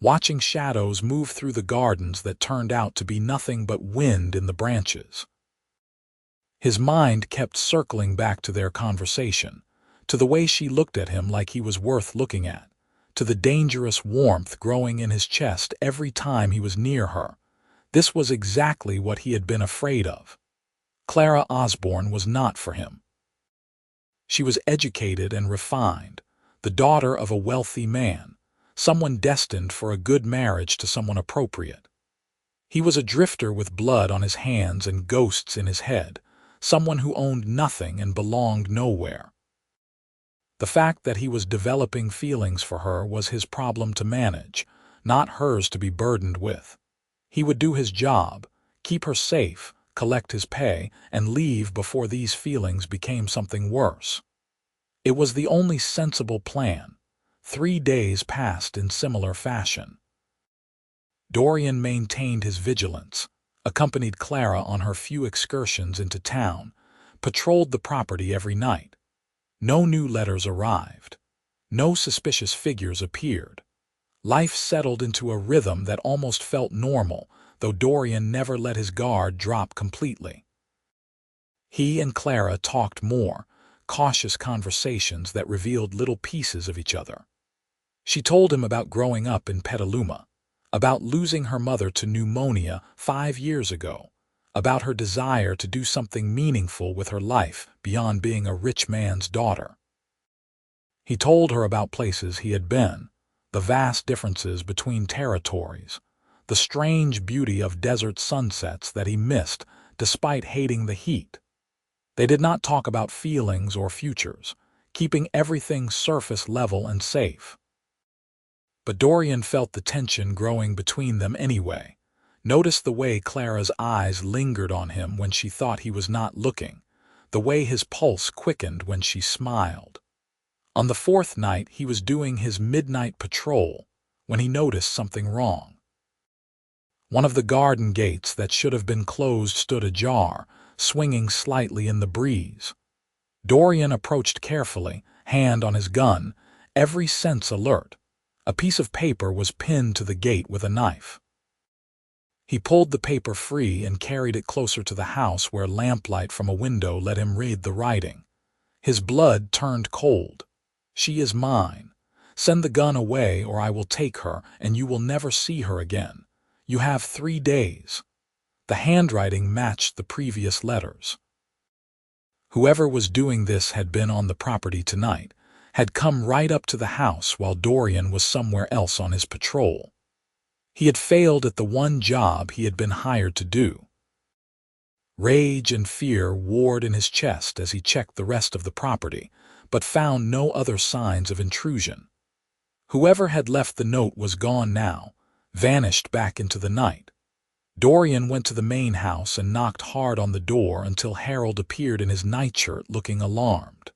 watching shadows move through the gardens that turned out to be nothing but wind in the branches. His mind kept circling back to their conversation, to the way she looked at him like he was worth looking at, to the dangerous warmth growing in his chest every time he was near her. This was exactly what he had been afraid of. Clara Osborne was not for him. She was educated and refined, the daughter of a wealthy man, someone destined for a good marriage to someone appropriate. He was a drifter with blood on his hands and ghosts in his head, someone who owned nothing and belonged nowhere. The fact that he was developing feelings for her was his problem to manage, not hers to be burdened with. He would do his job, keep her safe, collect his pay, and leave before these feelings became something worse. It was the only sensible plan. 3 days passed in similar fashion. Dorian maintained his vigilance, accompanied Clara on her few excursions into town, patrolled the property every night. No new letters arrived. No suspicious figures appeared. Life settled into a rhythm that almost felt normal, though Dorian never let his guard drop completely. He and Clara talked more, cautious conversations that revealed little pieces of each other. She told him about growing up in Petaluma, about losing her mother to pneumonia 5 years ago, about her desire to do something meaningful with her life beyond being a rich man's daughter. He told her about places he had been, the vast differences between territories, the strange beauty of desert sunsets that he missed despite hating the heat. They did not talk about feelings or futures, keeping everything surface level and safe. But Dorian felt the tension growing between them anyway, noticed the way Clara's eyes lingered on him when she thought he was not looking, the way his pulse quickened when she smiled. On the 4th night, he was doing his midnight patrol when he noticed something wrong. One of the garden gates that should have been closed stood ajar, swinging slightly in the breeze. Dorian approached carefully, hand on his gun, every sense alert. A piece of paper was pinned to the gate with a knife. He pulled the paper free and carried it closer to the house where lamplight from a window let him read the writing. His blood turned cold. "She is mine. Send the gun away or I will take her and you will never see her again. You have 3 days." The handwriting matched the previous letters. Whoever was doing this had been on the property tonight, had come right up to the house while Dorian was somewhere else on his patrol. He had failed at the one job he had been hired to do. Rage and fear warred in his chest as he checked the rest of the property, but found no other signs of intrusion. Whoever had left the note was gone now, vanished back into the night. Dorian went to the main house and knocked hard on the door until Harold appeared in his nightshirt looking alarmed.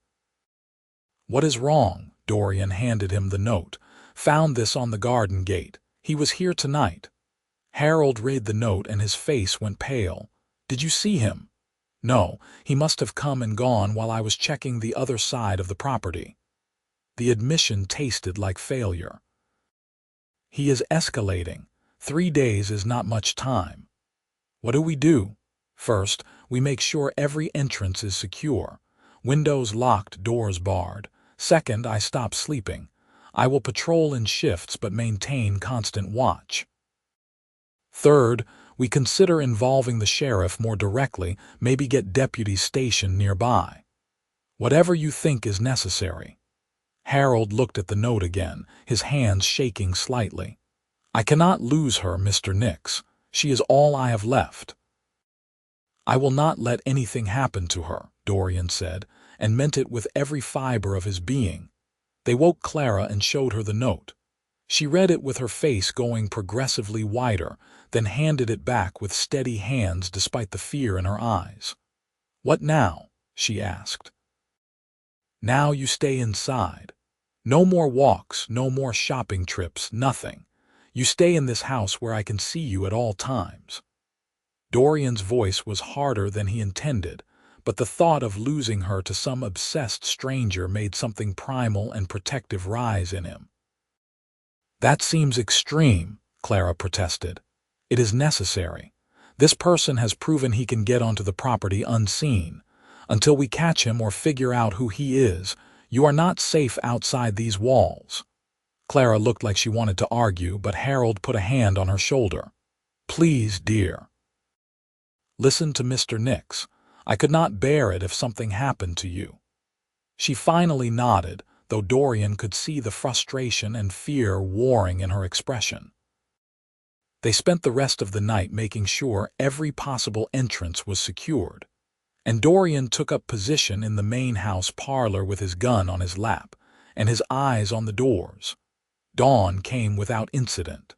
"What is wrong?" Dorian handed him the note. "Found this on the garden gate. He was here tonight." Harold read the note and his face went pale. "Did you see him?" "No, he must have come and gone while I was checking the other side of the property." The admission tasted like failure. "He is escalating. 3 days is not much time." "What do we do?" "First, we make sure every entrance is secure. Windows locked, doors barred. Second, I stop sleeping. I will patrol in shifts but maintain constant watch. Third, we consider involving the sheriff more directly, maybe get deputies stationed nearby. Whatever you think is necessary." Harold looked at the note again, his hands shaking slightly. "I cannot lose her, Mr. Nix. She is all I have left." "I will not let anything happen to her," Dorian said, and meant it with every fiber of his being. They woke Clara and showed her the note. She read it with her face going progressively whiter, then handed it back with steady hands despite the fear in her eyes. "What now?" she asked. "Now you stay inside. No more walks, no more shopping trips, nothing. You stay in this house where I can see you at all times." Dorian's voice was harder than he intended, but the thought of losing her to some obsessed stranger made something primal and protective rise in him. "That seems extreme," Clara protested. "It is necessary. This person has proven he can get onto the property unseen. Until we catch him or figure out who he is, you are not safe outside these walls." Clara looked like she wanted to argue, but Harold put a hand on her shoulder. "Please, dear. Listen to Mr. Nix. I could not bear it if something happened to you." She finally nodded, though Dorian could see the frustration and fear warring in her expression. They spent the rest of the night making sure every possible entrance was secured, and Dorian took up position in the main house parlor with his gun on his lap and his eyes on the doors. Dawn came without incident.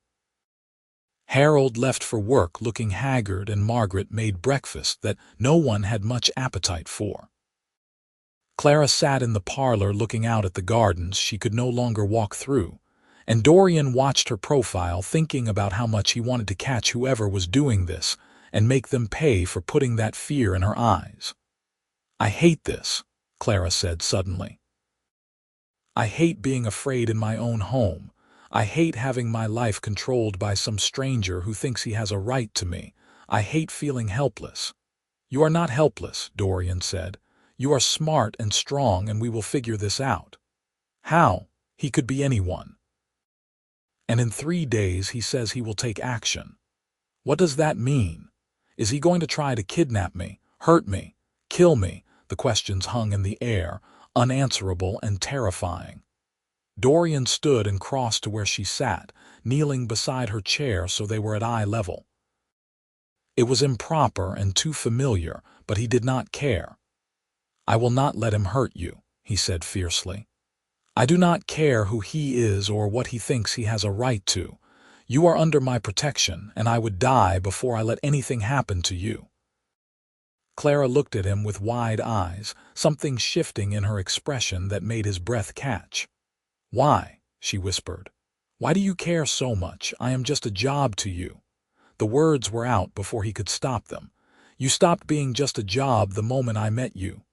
Harold left for work looking haggard and Margaret made breakfast that no one had much appetite for. Clara sat in the parlor looking out at the gardens she could no longer walk through, and Dorian watched her profile thinking about how much he wanted to catch whoever was doing this and make them pay for putting that fear in her eyes. "I hate this," Clara said suddenly. "I hate being afraid in my own home. I hate having my life controlled by some stranger who thinks he has a right to me. I hate feeling helpless." "You are not helpless," Dorian said. "You are smart and strong and we will figure this out." "How?" "He could be anyone. And in 3 days he says he will take action." "What does that mean? Is he going to try to kidnap me, hurt me, kill me?" The questions hung in the air, unanswerable and terrifying. Dorian stood and crossed to where she sat, kneeling beside her chair so they were at eye level. It was improper and too familiar, but he did not care. "I will not let him hurt you," he said fiercely. "I do not care who he is or what he thinks he has a right to. You are under my protection, and I would die before I let anything happen to you." Clara looked at him with wide eyes, something shifting in her expression that made his breath catch. "Why?" she whispered. "Why do you care so much? I am just a job to you." The words were out before he could stop them. "You stopped being just a job the moment I met you."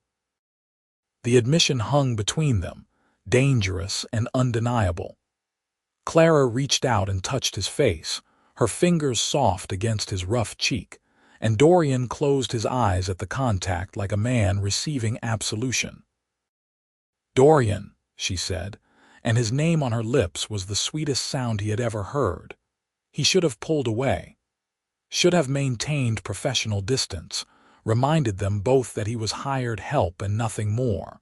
The admission hung between them, dangerous and undeniable. Clara reached out and touched his face, her fingers soft against his rough cheek, and Dorian closed his eyes at the contact like a man receiving absolution. "Dorian," she said, and his name on her lips was the sweetest sound he had ever heard. He should have pulled away, should have maintained professional distance, reminded them both that he was hired help and nothing more.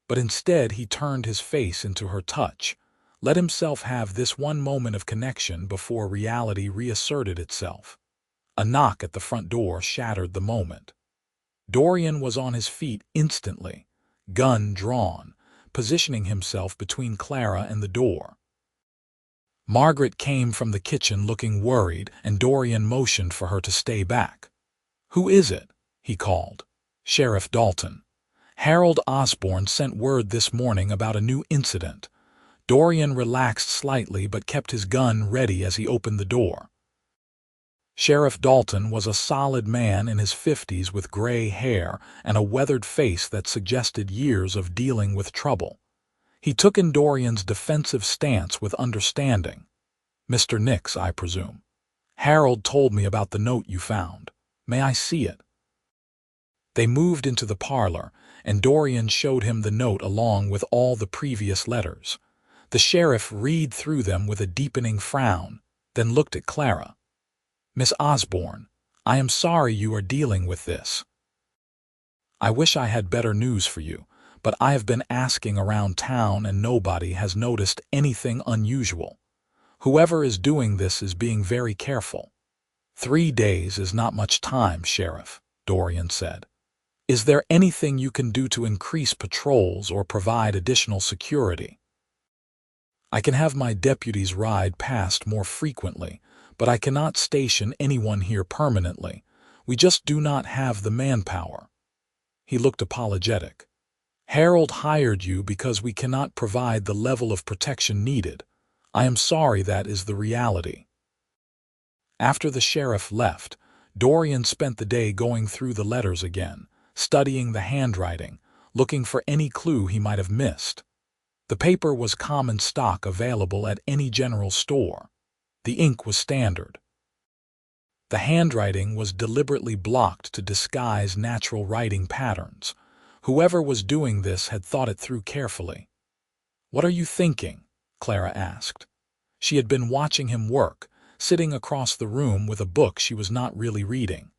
But instead he turned his face into her touch, let himself have this one moment of connection before reality reasserted itself. A knock at the front door shattered the moment. Dorian was on his feet instantly, gun drawn, positioning himself between Clara and the door. Margaret came from the kitchen looking worried, and Dorian motioned for her to stay back. "Who is it?" he called. "Sheriff Dalton. Harold Osborne sent word this morning about a new incident." Dorian relaxed slightly but kept his gun ready as he opened the door. Sheriff Dalton was a solid man in his 50s with gray hair and a weathered face that suggested years of dealing with trouble. He took in Dorian's defensive stance with understanding. "Mr. Nix, I presume. Harold told me about the note you found. May I see it?" They moved into the parlor, and Dorian showed him the note along with all the previous letters. The sheriff read through them with a deepening frown, then looked at Clara. "Miss Osborne, I am sorry you are dealing with this. I wish I had better news for you, but I have been asking around town and nobody has noticed anything unusual. Whoever is doing this is being very careful." 3 days is not much time, Sheriff," Dorian said. "Is there anything you can do to increase patrols or provide additional security?" "I can have my deputies ride past more frequently, but I cannot station anyone here permanently. We just do not have the manpower." He looked apologetic. "Harold hired you because we cannot provide the level of protection needed. I am sorry that is the reality." After the sheriff left, Dorian spent the day going through the letters again, studying the handwriting, looking for any clue he might have missed. The paper was common stock available at any general store. The ink was standard. The handwriting was deliberately blocked to disguise natural writing patterns. Whoever was doing this had thought it through carefully. "What are you thinking?" Clara asked. She had been watching him work, sitting across the room with a book she was not really reading.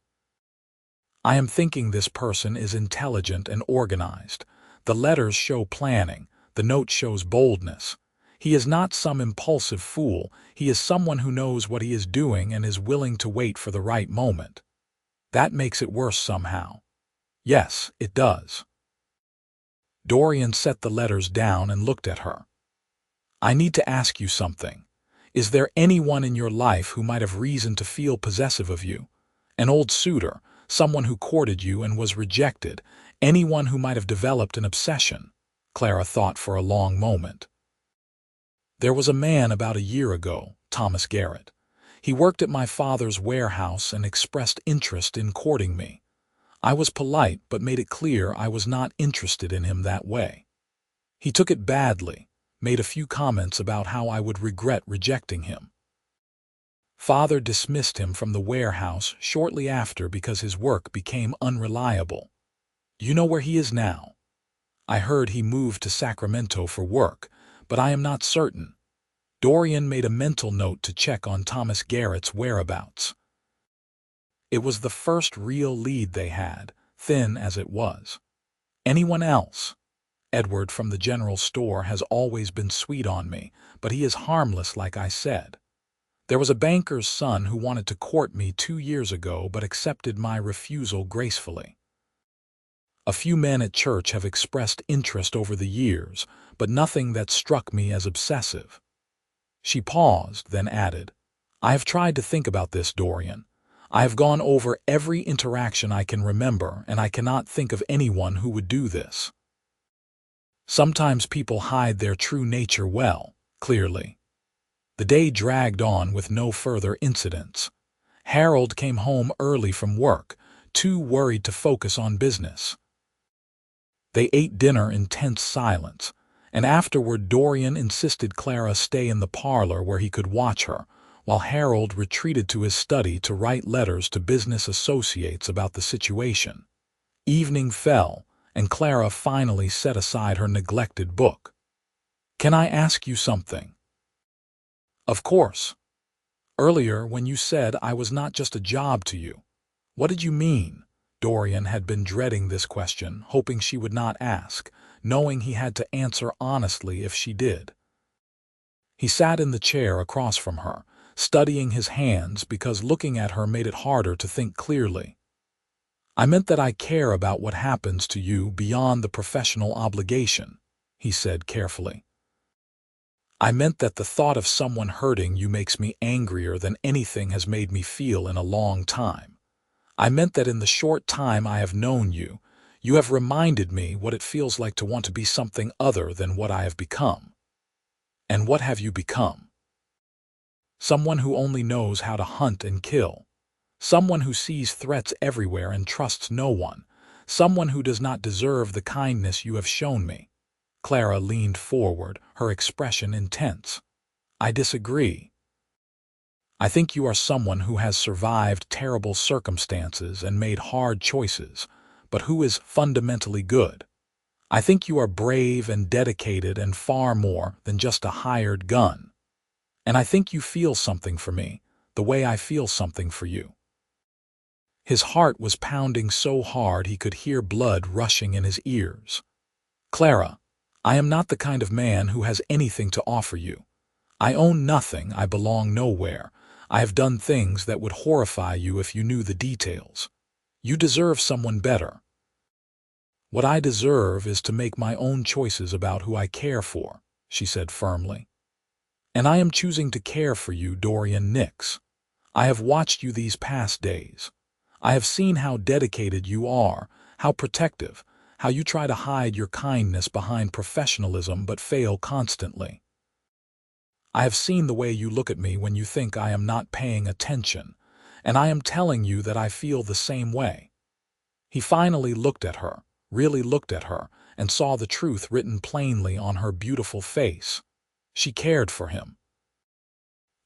"I am thinking this person is intelligent and organized. The letters show planning, the note shows boldness. He is not some impulsive fool, he is someone who knows what he is doing and is willing to wait for the right moment. That makes it worse somehow." "Yes, it does." Dorian set the letters down and looked at her. "I need to ask you something. Is there anyone in your life who might have reason to feel possessive of you? An old suitor, someone who courted you and was rejected, anyone who might have developed an obsession?" Clara thought for a long moment. "There was a man about a year ago, Thomas Garrett. He worked at my father's warehouse and expressed interest in courting me. I was polite but made it clear I was not interested in him that way. He took it badly, made a few comments about how I would regret rejecting him. Father dismissed him from the warehouse shortly after because his work became unreliable. You know where he is now? I heard he moved to Sacramento for work, but I am not certain." Dorian made a mental note to check on Thomas Garrett's whereabouts. It was the first real lead they had, thin as it was. "Anyone else? Edward from the general store has always been sweet on me, but he is harmless like I said. There was a banker's son who wanted to court me 2 years ago but accepted my refusal gracefully. A few men at church have expressed interest over the years, but nothing that struck me as obsessive." She paused, then added, "I have tried to think about this, Dorian. I have gone over every interaction I can remember, and I cannot think of anyone who would do this. Sometimes people hide their true nature well, clearly." The day dragged on with no further incidents. Harold came home early from work, too worried to focus on business. They ate dinner in tense silence, and afterward Dorian insisted Clara stay in the parlor where he could watch her, while Harold retreated to his study to write letters to business associates about the situation. Evening fell, and Clara finally set aside her neglected book. "Can I ask you something?" "Of course. Earlier, when you said I was not just a job to you, what did you mean?" Dorian had been dreading this question, hoping she would not ask, knowing he had to answer honestly if she did. He sat in the chair across from her, studying his hands because looking at her made it harder to think clearly. "I meant that I care about what happens to you beyond the professional obligation," he said carefully. "I meant that the thought of someone hurting you makes me angrier than anything has made me feel in a long time. I meant that in the short time I have known you, you have reminded me what it feels like to want to be something other than what I have become." "And what have you become?" "Someone who only knows how to hunt and kill. Someone who sees threats everywhere and trusts no one. Someone who does not deserve the kindness you have shown me." Clara leaned forward, her expression intense. "I disagree. I think you are someone who has survived terrible circumstances and made hard choices, but who is fundamentally good. I think you are brave and dedicated and far more than just a hired gun. And I think you feel something for me, the way I feel something for you." His heart was pounding so hard he could hear blood rushing in his ears. "Clara, I am not the kind of man who has anything to offer you. I own nothing, I belong nowhere. I have done things that would horrify you if you knew the details. You deserve someone better. What I deserve is to make my own choices about who I care for," she said firmly. "And I am choosing to care for you, Dorian Nix. I have watched you these past days. I have seen how dedicated you are, how protective, how you try to hide your kindness behind professionalism but fail constantly. I have seen the way you look at me when you think I am not paying attention, and I am telling you that I feel the same way." He finally looked at her, really looked at her, and saw the truth written plainly on her beautiful face. She cared for him.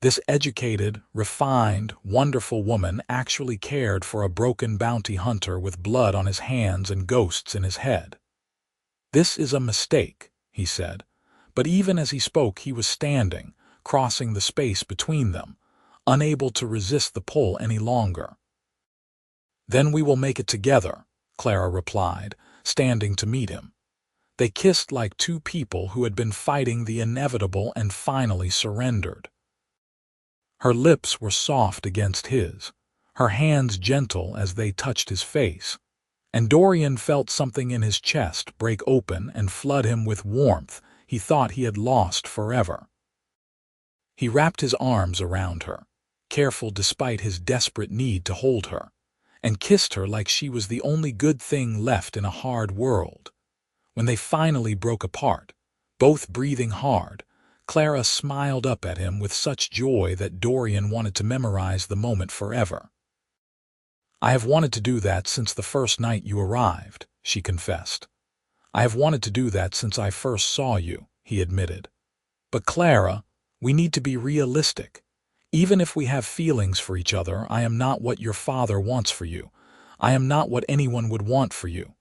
This educated, refined, wonderful woman actually cared for a broken bounty hunter with blood on his hands and ghosts in his head. "This is a mistake," he said, but even as he spoke he was standing, crossing the space between them, unable to resist the pull any longer. "Then we will make it together," Clara replied, standing to meet him. They kissed like two people who had been fighting the inevitable and finally surrendered. Her lips were soft against his, her hands gentle as they touched his face, and Dorian felt something in his chest break open and flood him with warmth he thought he had lost forever. He wrapped his arms around her, careful despite his desperate need to hold her, and kissed her like she was the only good thing left in a hard world. When they finally broke apart, both breathing hard, Clara smiled up at him with such joy that Dorian wanted to memorize the moment forever. "I have wanted to do that since the first night you arrived," she confessed. "I have wanted to do that since I first saw you," he admitted. "But Clara, we need to be realistic. Even if we have feelings for each other, I am not what your father wants for you. I am not what anyone would want for you.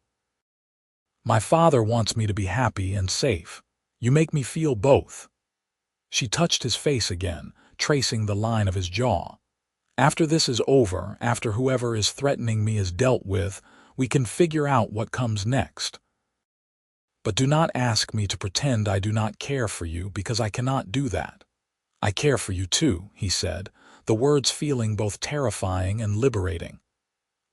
My father wants me to be happy and safe. You make me feel both." She touched his face again, tracing the line of his jaw. "After this is over, after whoever is threatening me is dealt with, we can figure out what comes next. But do not ask me to pretend I do not care for you, because I cannot do that. I care for you too," he said, the words feeling both terrifying and liberating.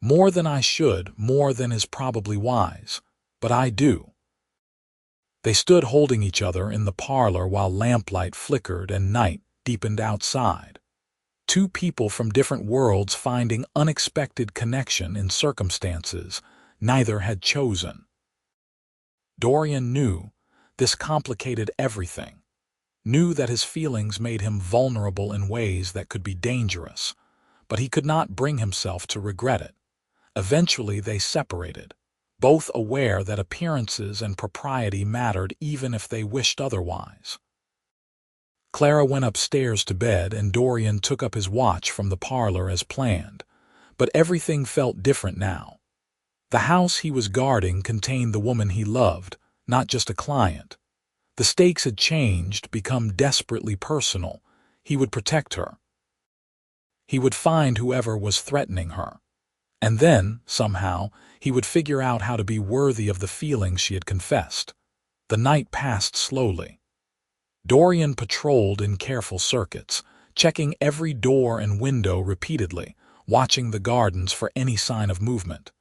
"More than I should, more than is probably wise, but I do." They stood holding each other in the parlor while lamplight flickered and night deepened outside. Two people from different worlds finding unexpected connection in circumstances neither had chosen. Dorian knew this complicated everything, knew that his feelings made him vulnerable in ways that could be dangerous, but he could not bring himself to regret it. Eventually they separated, both aware that appearances and propriety mattered even if they wished otherwise. Clara went upstairs to bed and Dorian took up his watch from the parlor as planned, but everything felt different now. The house he was guarding contained the woman he loved, not just a client. The stakes had changed, become desperately personal. He would protect her. He would find whoever was threatening her. And then, somehow, he would figure out how to be worthy of the feelings she had confessed. The night passed slowly. Dorian patrolled in careful circuits, checking every door and window repeatedly, watching the gardens for any sign of movement.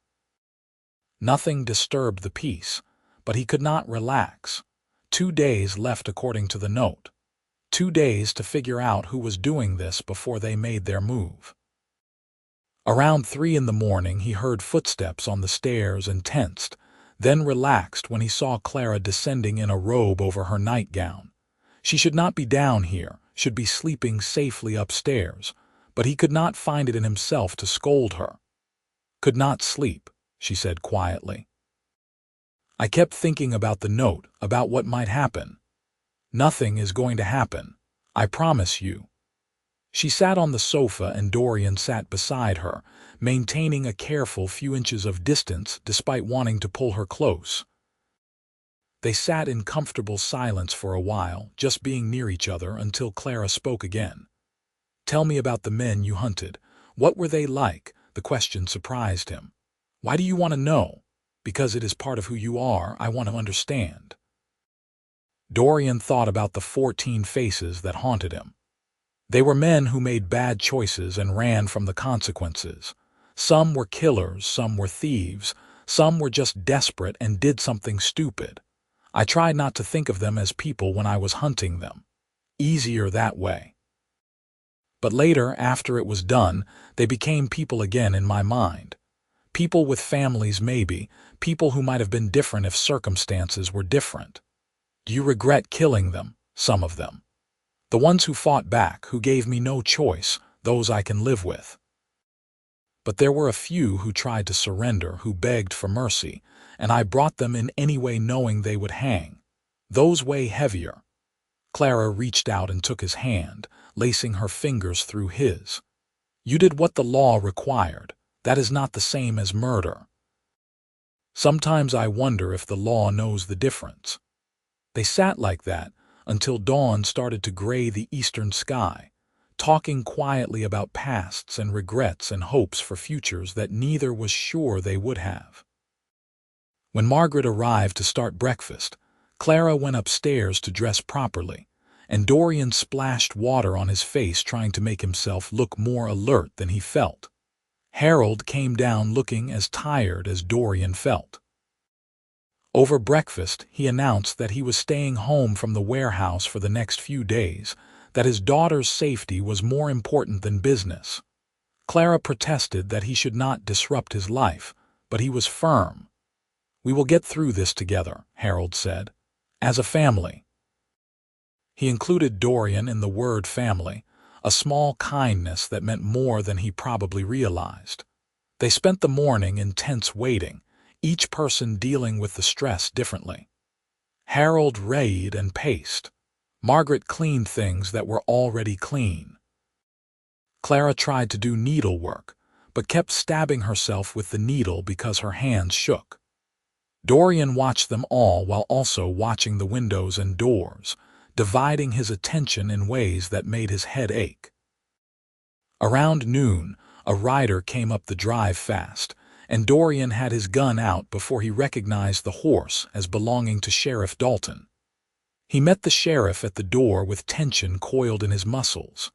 Nothing disturbed the peace, but he could not relax. 2 days left according to the note. 2 days to figure out who was doing this before they made their move. Around 3 in the morning he heard footsteps on the stairs and tensed, then relaxed when he saw Clara descending in a robe over her nightgown. She should not be down here, should be sleeping safely upstairs, but he could not find it in himself to scold her. "Could not sleep," she said quietly. "I kept thinking about the note, about what might happen." "Nothing is going to happen. I promise you." She sat on the sofa and Dorian sat beside her, maintaining a careful few inches of distance despite wanting to pull her close. They sat in comfortable silence for a while, just being near each other until Clara spoke again. "Tell me about the men you hunted. What were they like?" The question surprised him. "Why do you want to know?" "Because it is part of who you are. I want to understand." Dorian thought about the 14 faces that haunted him. They were men who made bad choices and ran from the consequences. Some were killers, some were thieves, some were just desperate and did something stupid. I tried not to think of them as people when I was hunting them. Easier that way. But later, after it was done, they became people again in my mind. People with families maybe, people who might have been different if circumstances were different. Do you regret killing them? Some of them. The ones who fought back, who gave me no choice, those I can live with. But there were a few who tried to surrender, who begged for mercy, and I brought them in anyway knowing they would hang. Those weigh heavier. Clara reached out and took his hand, lacing her fingers through his. You did what the law required. That is not the same as murder. Sometimes I wonder if the law knows the difference. They sat like that until dawn started to gray the eastern sky, talking quietly about pasts and regrets and hopes for futures that neither was sure they would have. When Margaret arrived to start breakfast, Clara went upstairs to dress properly, and Dorian splashed water on his face trying to make himself look more alert than he felt. Harold came down looking as tired as Dorian felt. Over breakfast, he announced that he was staying home from the warehouse for the next few days, that his daughter's safety was more important than business. Clara protested that he should not disrupt his life, but he was firm. "We will get through this together," Harold said, "as a family." He included Dorian in the word family, a small kindness that meant more than he probably realized. They spent the morning in tense waiting, each person dealing with the stress differently. Harold read and paced. Margaret cleaned things that were already clean. Clara tried to do needlework, but kept stabbing herself with the needle because her hands shook. Dorian watched them all while also watching the windows and doors, dividing his attention in ways that made his head ache. Around noon, a rider came up the drive fast, and Dorian had his gun out before he recognized the horse as belonging to Sheriff Dalton. He met the sheriff at the door with tension coiled in his muscles.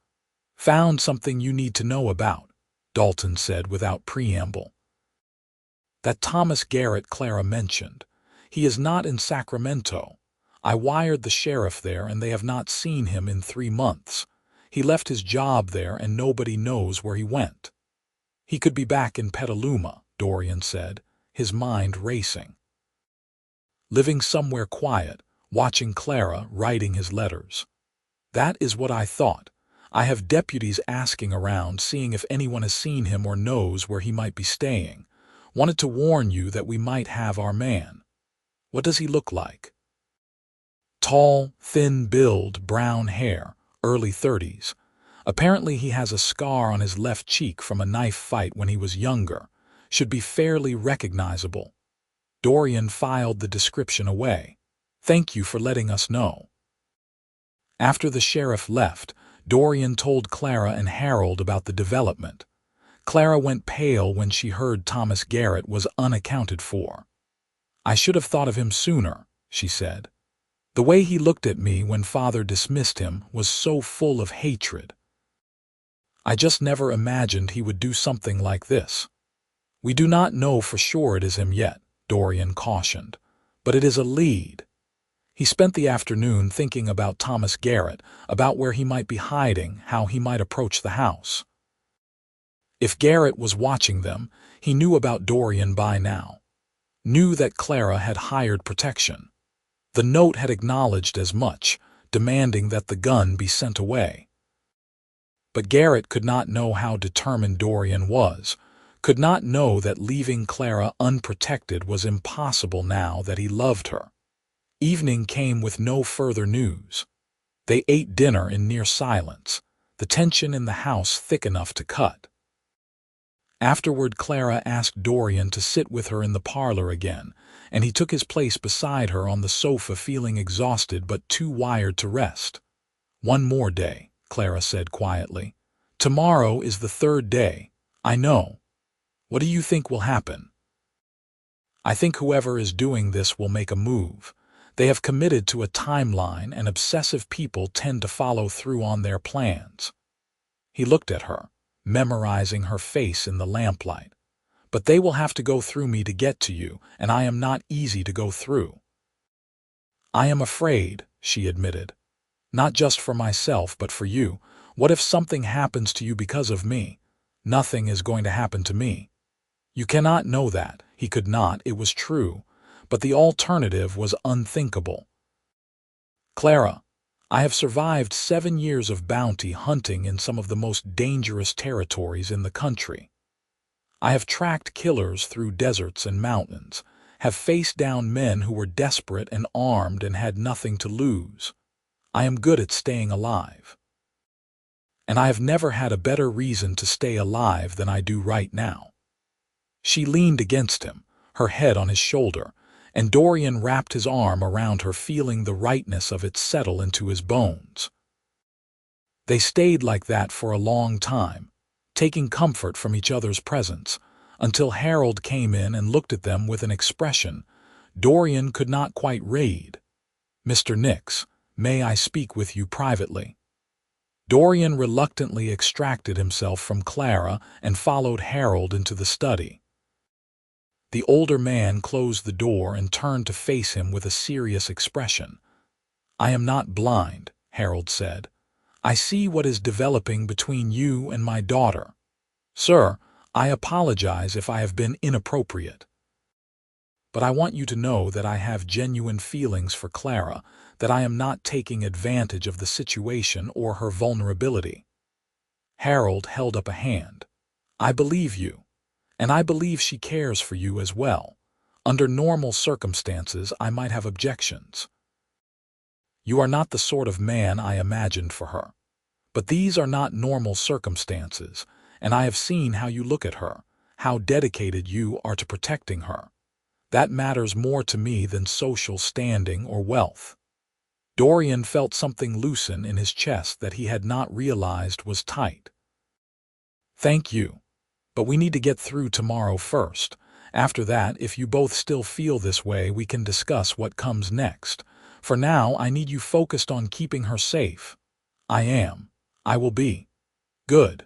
"Found something you need to know about," Dalton said without preamble. "That Thomas Garrett Clara mentioned. He is not in Sacramento. I wired the sheriff there and they have not seen him in 3 months. He left his job there and nobody knows where he went." "He could be back in Petaluma," Dorian said, his mind racing. "Living somewhere quiet, watching Clara, writing his letters." "That is what I thought. I have deputies asking around, seeing if anyone has seen him or knows where he might be staying. Wanted to warn you that we might have our man. What does he look like? Tall, thin build, brown hair, early 30s. Apparently he has a scar on his left cheek from a knife fight when he was younger. Should be fairly recognizable. Dorian filed the description away. Thank you for letting us know. After the sheriff left, Dorian told Clara and Harold about the development. Clara went pale when she heard Thomas Garrett was unaccounted for. I should have thought of him sooner, she said. The way he looked at me when Father dismissed him was so full of hatred. I just never imagined he would do something like this. We do not know for sure it is him yet, Dorian cautioned, but it is a lead. He spent the afternoon thinking about Thomas Garrett, about where he might be hiding, how he might approach the house. If Garrett was watching them, he knew about Dorian by now. Knew that Clara had hired protection. The note had acknowledged as much, demanding that the gun be sent away. But Garrett could not know how determined Dorian was, could not know that leaving Clara unprotected was impossible now that he loved her. Evening came with no further news. They ate dinner in near silence, the tension in the house thick enough to cut. Afterward, Clara asked Dorian to sit with her in the parlor again, and he took his place beside her on the sofa, feeling exhausted but too wired to rest. One more day, Clara said quietly. Tomorrow is the third day. I know. What do you think will happen? I think whoever is doing this will make a move. They have committed to a timeline, and obsessive people tend to follow through on their plans. He looked at her, memorizing her face in the lamplight. But they will have to go through me to get to you, and I am not easy to go through. I am afraid, she admitted. Not just for myself, but for you. What if something happens to you because of me? Nothing is going to happen to me. You cannot know that. He could not, it was true. But the alternative was unthinkable. Clara, I have survived 7 years of bounty hunting in some of the most dangerous territories in the country. I have tracked killers through deserts and mountains, have faced down men who were desperate and armed and had nothing to lose. I am good at staying alive. And I have never had a better reason to stay alive than I do right now. She leaned against him, her head on his shoulder, and Dorian wrapped his arm around her, feeling the rightness of it settle into his bones. They stayed like that for a long time, taking comfort from each other's presence, until Harold came in and looked at them with an expression Dorian could not quite read. Mr. Nix, may I speak with you privately? Dorian reluctantly extracted himself from Clara and followed Harold into the study. The older man closed the door and turned to face him with a serious expression. I am not blind, Harold said. I see what is developing between you and my daughter. Sir, I apologize if I have been inappropriate. But I want you to know that I have genuine feelings for Clara, that I am not taking advantage of the situation or her vulnerability. Harold held up a hand. I believe you, and I believe she cares for you as well. Under normal circumstances, I might have objections. You are not the sort of man I imagined for her. But these are not normal circumstances, and I have seen how you look at her, how dedicated you are to protecting her. That matters more to me than social standing or wealth. Dorian felt something loosen in his chest that he had not realized was tight. Thank you. But we need to get through tomorrow first. After that, if you both still feel this way, we can discuss what comes next. For now, I need you focused on keeping her safe. I am. I will be. Good.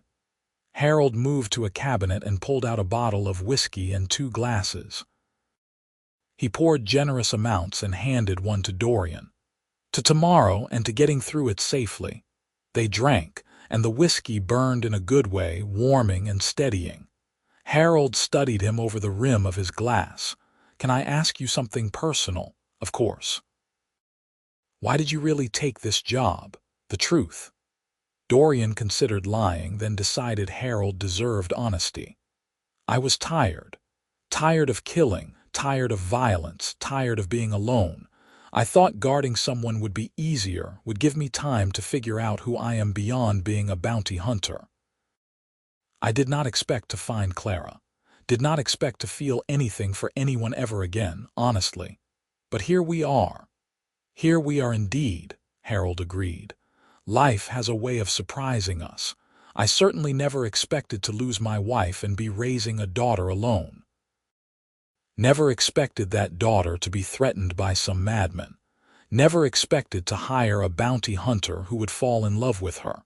Harold moved to a cabinet and pulled out a bottle of whiskey and 2 glasses. He poured generous amounts and handed one to Dorian. To tomorrow and to getting through it safely. They drank, and the whiskey burned in a good way, warming and steadying. Harold studied him over the rim of his glass. Can I ask you something personal? Of course. Why did you really take this job? The truth. Dorian considered lying, then decided Harold deserved honesty. I was tired. Tired of killing, tired of violence, tired of being alone. I thought guarding someone would be easier, would give me time to figure out who I am beyond being a bounty hunter. I did not expect to find Clara. Did not expect to feel anything for anyone ever again, honestly. But here we are. Here we are indeed, Harold agreed. Life has a way of surprising us. I certainly never expected to lose my wife and be raising a daughter alone. Never expected that daughter to be threatened by some madman. Never expected to hire a bounty hunter who would fall in love with her.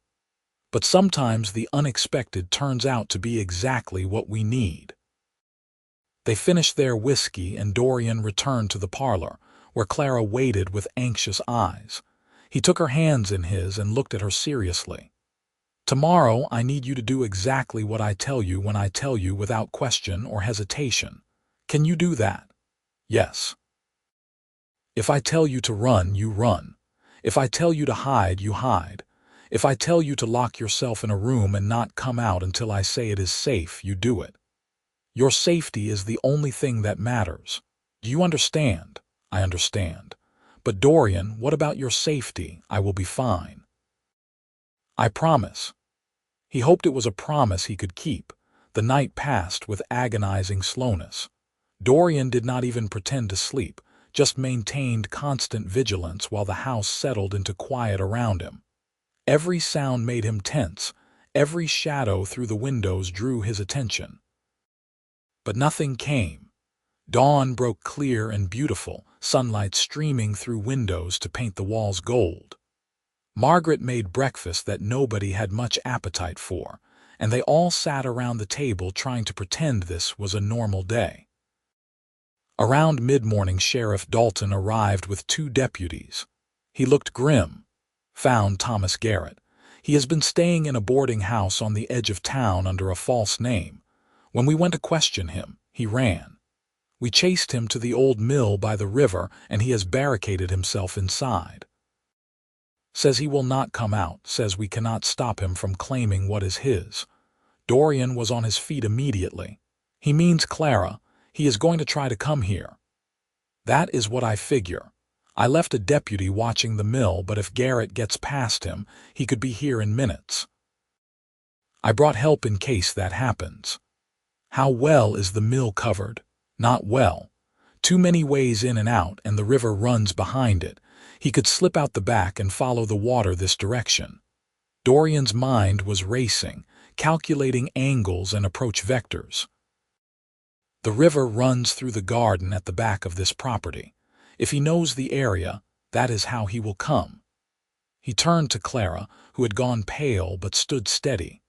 But sometimes the unexpected turns out to be exactly what we need. They finished their whiskey and Dorian returned to the parlor, where Clara waited with anxious eyes. He took her hands in his and looked at her seriously. Tomorrow I need you to do exactly what I tell you when I tell you without question or hesitation. Can you do that? Yes. If I tell you to run, you run. If I tell you to hide, you hide. If I tell you to lock yourself in a room and not come out until I say it is safe, you do it. Your safety is the only thing that matters. Do you understand? I understand. But Dorian, what about your safety? I will be fine. I promise. He hoped it was a promise he could keep. The night passed with agonizing slowness. Dorian did not even pretend to sleep, just maintained constant vigilance while the house settled into quiet around him. Every sound made him tense. Every shadow through the windows drew his attention. But nothing came. Dawn broke clear and beautiful, sunlight streaming through windows to paint the walls gold. Margaret made breakfast that nobody had much appetite for, and they all sat around the table trying to pretend this was a normal day. Around mid-morning, Sheriff Dalton arrived with 2 deputies. He looked grim. Found Thomas Garrett. He has been staying in a boarding house on the edge of town under a false name. When we went to question him, he ran. We chased him to the old mill by the river, and he has barricaded himself inside. Says he will not come out, says we cannot stop him from claiming what is his. Dorian was on his feet immediately. He means Clara. He is going to try to come here. That is what I figure. I left a deputy watching the mill, but if Garrett gets past him, he could be here in minutes. I brought help in case that happens. How well is the mill covered? Not well. Too many ways in and out, and the river runs behind it. He could slip out the back and follow the water this direction. Dorian's mind was racing, calculating angles and approach vectors. The river runs through the garden at the back of this property. If he knows the area, that is how he will come. He turned to Clara, who had gone pale but stood steady.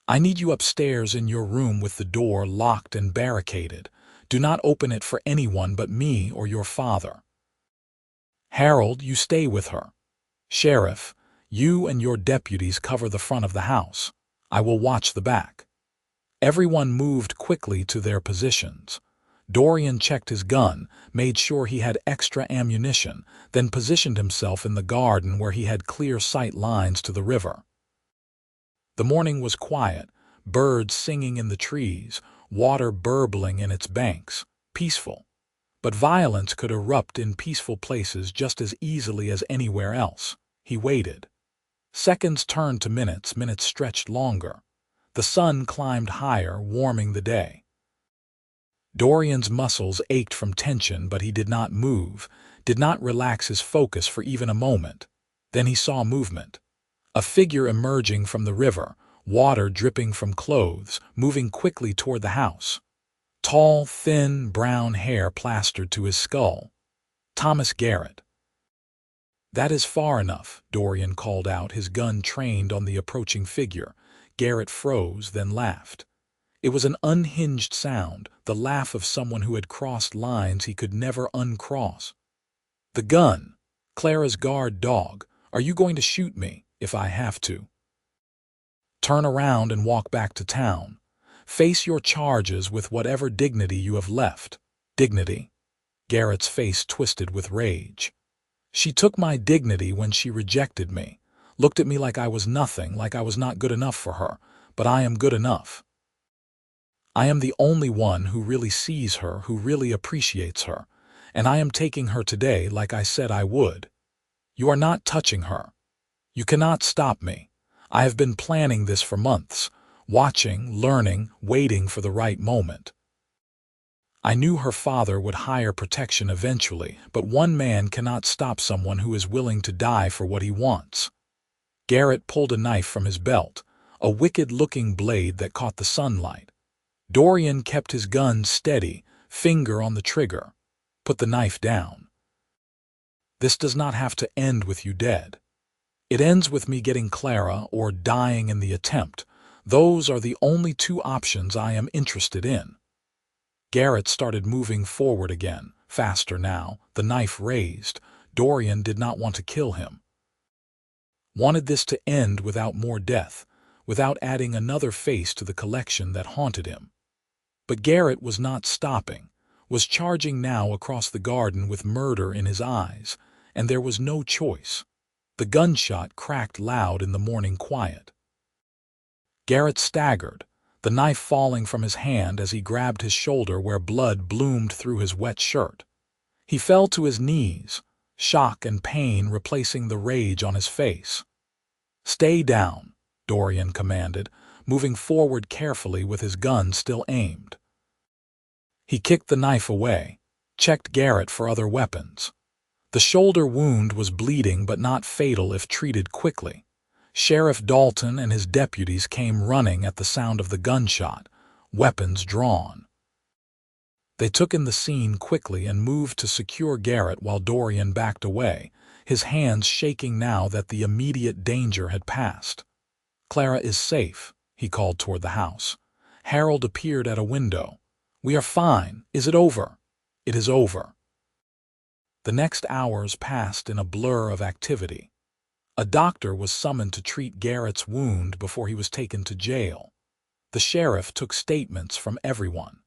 I need you upstairs in your room with the door locked and barricaded. Do not open it for anyone but me or your father. Harold, you stay with her. Sheriff, you and your deputies cover the front of the house. I will watch the back. Everyone moved quickly to their positions. Dorian checked his gun, made sure he had extra ammunition, then positioned himself in the garden where he had clear sight lines to the river. The morning was quiet, birds singing in the trees, water burbling in its banks, peaceful. But violence could erupt in peaceful places just as easily as anywhere else. He waited. Seconds turned to minutes, minutes stretched longer. The sun climbed higher, warming the day. Dorian's muscles ached from tension, but he did not move, did not relax his focus for even a moment. Then he saw movement. A figure emerging from the river, water dripping from clothes, moving quickly toward the house. Tall, thin, brown hair plastered to his skull. Thomas Garrett. That is far enough, Dorian called out, his gun trained on the approaching figure. Garrett froze, then laughed. It was an unhinged sound, the laugh of someone who had crossed lines he could never uncross. The gun. Clara's guard dog. Are you going to shoot me, if I have to? Turn around and walk back to town. Face your charges with whatever dignity you have left. Dignity? Garrett's face twisted with rage. She took my dignity when she rejected me, looked at me like I was nothing, like I was not good enough for her, but I am good enough. I am the only one who really sees her, who really appreciates her, and I am taking her today like I said I would. You are not touching her. You cannot stop me. I have been planning this for months, watching, learning, waiting for the right moment. I knew her father would hire protection eventually, but one man cannot stop someone who is willing to die for what he wants. Garrett pulled a knife from his belt, a wicked-looking blade that caught the sunlight. Dorian kept his gun steady, finger on the trigger. Put the knife down. This does not have to end with you dead. It ends with me getting Clara or dying in the attempt. Those are the only two options I am interested in. Garrett started moving forward again, faster now, the knife raised. Dorian did not want to kill him. Wanted this to end without more death, without adding another face to the collection that haunted him. But Garrett was not stopping, was charging now across the garden with murder in his eyes, and there was no choice. The gunshot cracked loud in the morning quiet. Garrett staggered, the knife falling from his hand as he grabbed his shoulder where blood bloomed through his wet shirt. He fell to his knees, shock and pain replacing the rage on his face. "Stay down," Dorian commanded, moving forward carefully with his gun still aimed. He kicked the knife away, checked Garrett for other weapons. The shoulder wound was bleeding but not fatal if treated quickly. Sheriff Dalton and his deputies came running at the sound of the gunshot, weapons drawn. They took in the scene quickly and moved to secure Garrett while Dorian backed away, his hands shaking now that the immediate danger had passed. "Clara is safe," he called toward the house. Harold appeared at a window. "We are fine. Is it over?" "It is over." The next hours passed in a blur of activity. A doctor was summoned to treat Garrett's wound before he was taken to jail. The sheriff took statements from everyone.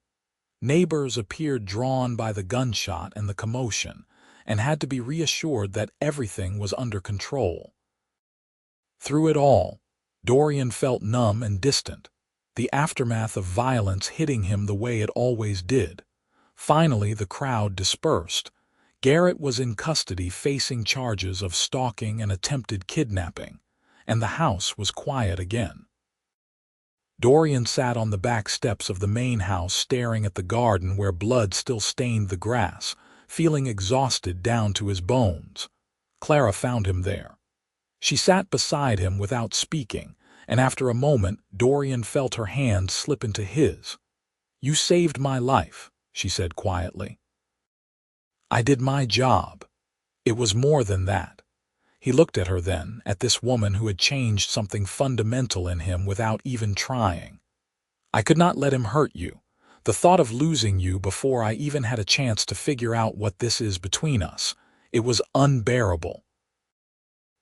Neighbors appeared drawn by the gunshot and the commotion, and had to be reassured that everything was under control. Through it all, Dorian felt numb and distant, the aftermath of violence hitting him the way it always did. Finally, the crowd dispersed. Garrett was in custody facing charges of stalking and attempted kidnapping, and the house was quiet again. Dorian sat on the back steps of the main house staring at the garden where blood still stained the grass, feeling exhausted down to his bones. Clara found him there. She sat beside him without speaking, and after a moment Dorian felt her hand slip into his. "You saved my life," she said quietly. "I did my job." It was more than that. He looked at her then, at this woman who had changed something fundamental in him without even trying. "I could not let him hurt you. The thought of losing you before I even had a chance to figure out what this is between us, it was unbearable."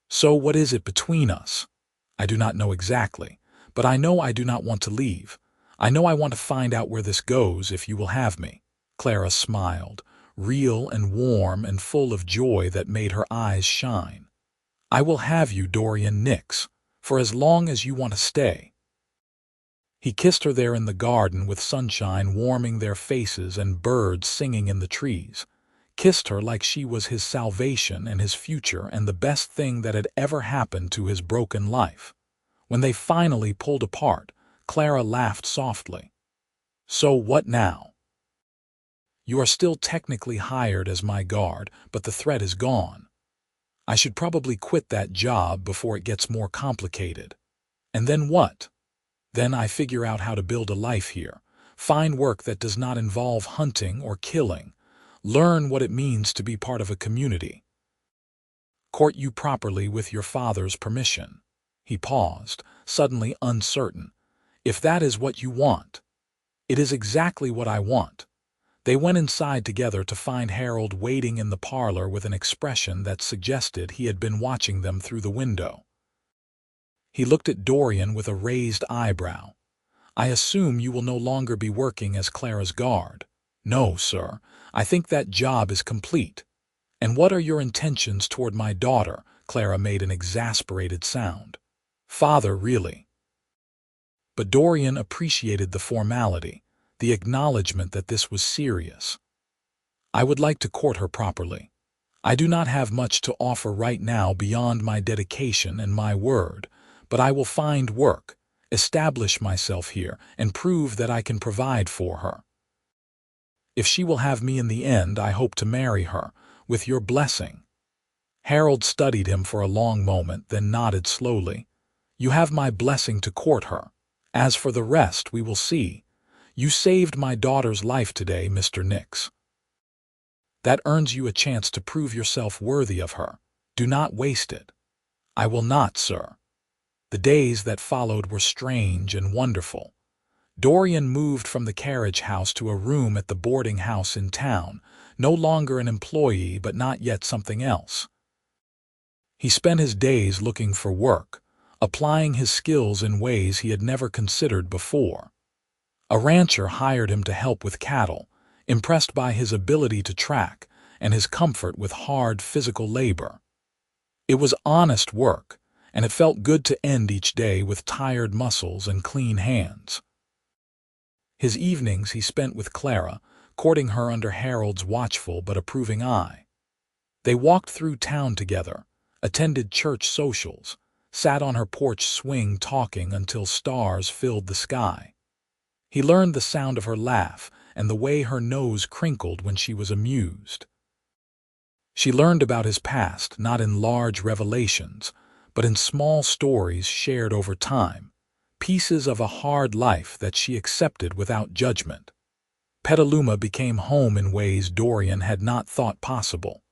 "So what is it between us?" "I do not know exactly, but I know I do not want to leave. I know I want to find out where this goes if you will have me." Clara smiled, real and warm and full of joy that made her eyes shine. "I will have you, Dorian Nix, for as long as you want to stay." He kissed her there in the garden with sunshine warming their faces and birds singing in the trees. Kissed her like she was his salvation and his future and the best thing that had ever happened to his broken life. When they finally pulled apart, Clara laughed softly. "So what now?" "You are still technically hired as my guard, but the threat is gone. I should probably quit that job before it gets more complicated." "And then what?" "Then I figure out how to build a life here, find work that does not involve hunting or killing, learn what it means to be part of a community. Court you properly with your father's permission." He paused, suddenly uncertain. "If that is what you want." "It is exactly what I want." They went inside together to find Harold waiting in the parlor with an expression that suggested he had been watching them through the window. He looked at Dorian with a raised eyebrow. "I assume you will no longer be working as Clara's guard." "No, sir. I think that job is complete." "And what are your intentions toward my daughter?" Clara made an exasperated sound. "Father, really." But Dorian appreciated the formality. the acknowledgement that this was serious. "I would like to court her properly. I do not have much to offer right now beyond my dedication and my word, but I will find work, establish myself here, and prove that I can provide for her. If she will have me in the end, I hope to marry her, with your blessing." Harold studied him for a long moment, then nodded slowly. "You have my blessing to court her. As for the rest, we will see. You saved my daughter's life today, Mr. Nix. That earns you a chance to prove yourself worthy of her. Do not waste it." "I will not, sir." The days that followed were strange and wonderful. Dorian moved from the carriage house to a room at the boarding house in town, no longer an employee but not yet something else. He spent his days looking for work, applying his skills in ways he had never considered before. A rancher hired him to help with cattle, impressed by his ability to track and his comfort with hard physical labor. It was honest work, and it felt good to end each day with tired muscles and clean hands. His evenings he spent with Clara, courting her under Harold's watchful but approving eye. They walked through town together, attended church socials, sat on her porch swing talking until stars filled the sky. He learned the sound of her laugh and the way her nose crinkled when she was amused. She learned about his past not in large revelations, but in small stories shared over time, pieces of a hard life that she accepted without judgment. Petaluma became home in ways Dorian had not thought possible.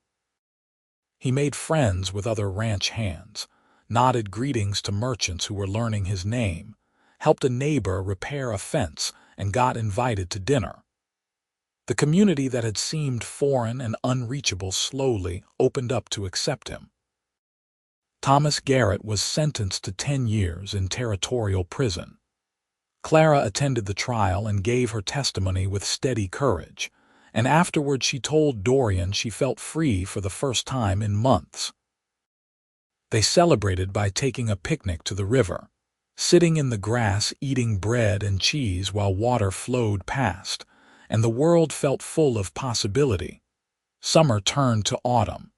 He made friends with other ranch hands, nodded greetings to merchants who were learning his name, helped a neighbor repair a fence, and got invited to dinner. The community that had seemed foreign and unreachable slowly opened up to accept him. Thomas Garrett was sentenced to 10 years in territorial prison. Clara attended the trial and gave her testimony with steady courage, and afterward she told Dorian she felt free for the first time in months. They celebrated by taking a picnic to the river, sitting in the grass eating bread and cheese while water flowed past, and the world felt full of possibility. Summer turned to autumn.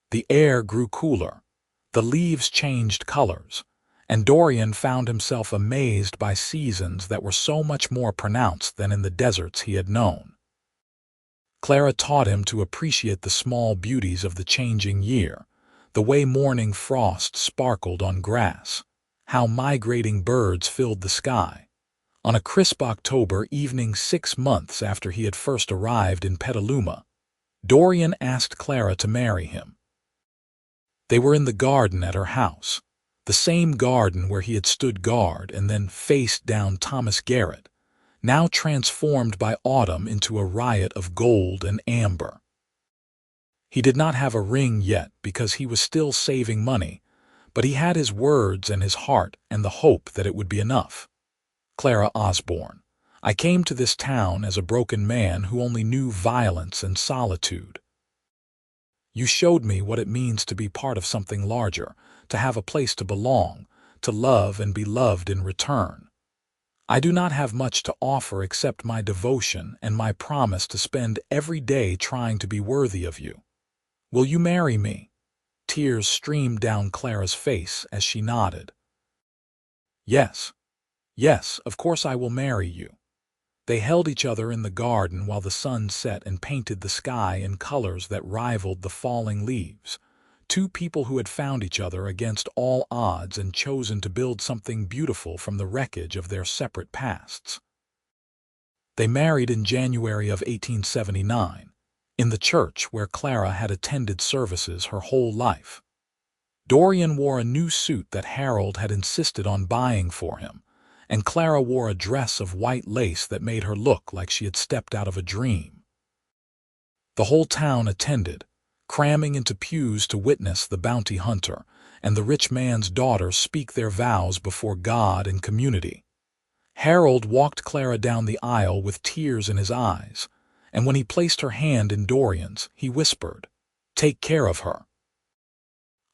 The air grew cooler, the leaves changed colors, and Dorian found himself amazed by seasons that were so much more pronounced than in the deserts he had known. Clara taught him to appreciate the small beauties of the changing year, the way morning frost sparkled on grass, how migrating birds filled the sky. On a crisp October evening 6 months after he had first arrived in Petaluma, Dorian asked Clara to marry him. They were in the garden at her house, the same garden where he had stood guard and then faced down Thomas Garrett, now transformed by autumn into a riot of gold and amber. He did not have a ring yet because he was still saving money, but he had his words and his heart and the hope that it would be enough. "Clara Osborne, I came to this town as a broken man who only knew violence and solitude. You showed me what it means to be part of something larger, to have a place to belong, to love and be loved in return. I do not have much to offer except my devotion and my promise to spend every day trying to be worthy of you. Will you marry me?" Tears streamed down Clara's face as she nodded. "Yes, yes, of course I will marry you." They held each other in the garden while the sun set and painted the sky in colors that rivaled the falling leaves. Two people who had found each other against all odds and chosen to build something beautiful from the wreckage of their separate pasts. They married in January of 1879, in the church where Clara had attended services her whole life. Dorian wore a new suit that Harold had insisted on buying for him, and Clara wore a dress of white lace that made her look like she had stepped out of a dream. The whole town attended, cramming into pews to witness the bounty hunter and the rich man's daughter speak their vows before God and community. Harold walked Clara down the aisle with tears in his eyes, and when he placed her hand in Dorian's, he whispered, "Take care of her."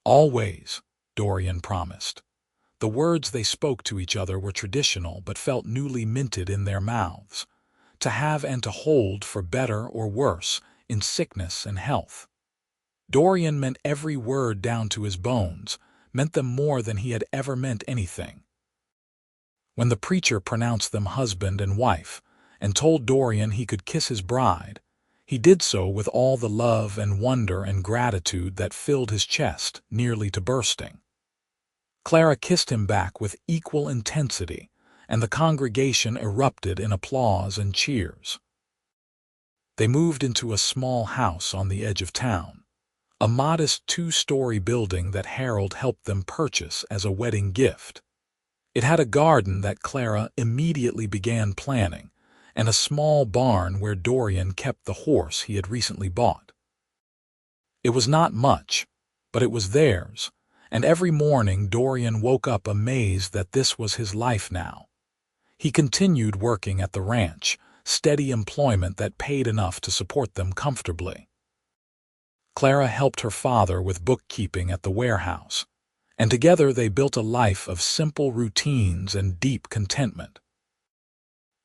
"Always," Dorian promised. The words they spoke to each other were traditional but felt newly minted in their mouths. To have and to hold for better or worse, in sickness and health. Dorian meant every word down to his bones, meant them more than he had ever meant anything. When the preacher pronounced them husband and wife, and told Dorian he could kiss his bride, he did so with all the love and wonder and gratitude that filled his chest nearly to bursting. Clara kissed him back with equal intensity, and the congregation erupted in applause and cheers. They moved into a small house on the edge of town, a modest 2-story building that Harold helped them purchase as a wedding gift. It had a garden that Clara immediately began planning, and a small barn where Dorian kept the horse he had recently bought. It was not much, but it was theirs, and every morning Dorian woke up amazed that this was his life now. He continued working at the ranch, steady employment that paid enough to support them comfortably. Clara helped her father with bookkeeping at the warehouse, and together they built a life of simple routines and deep contentment.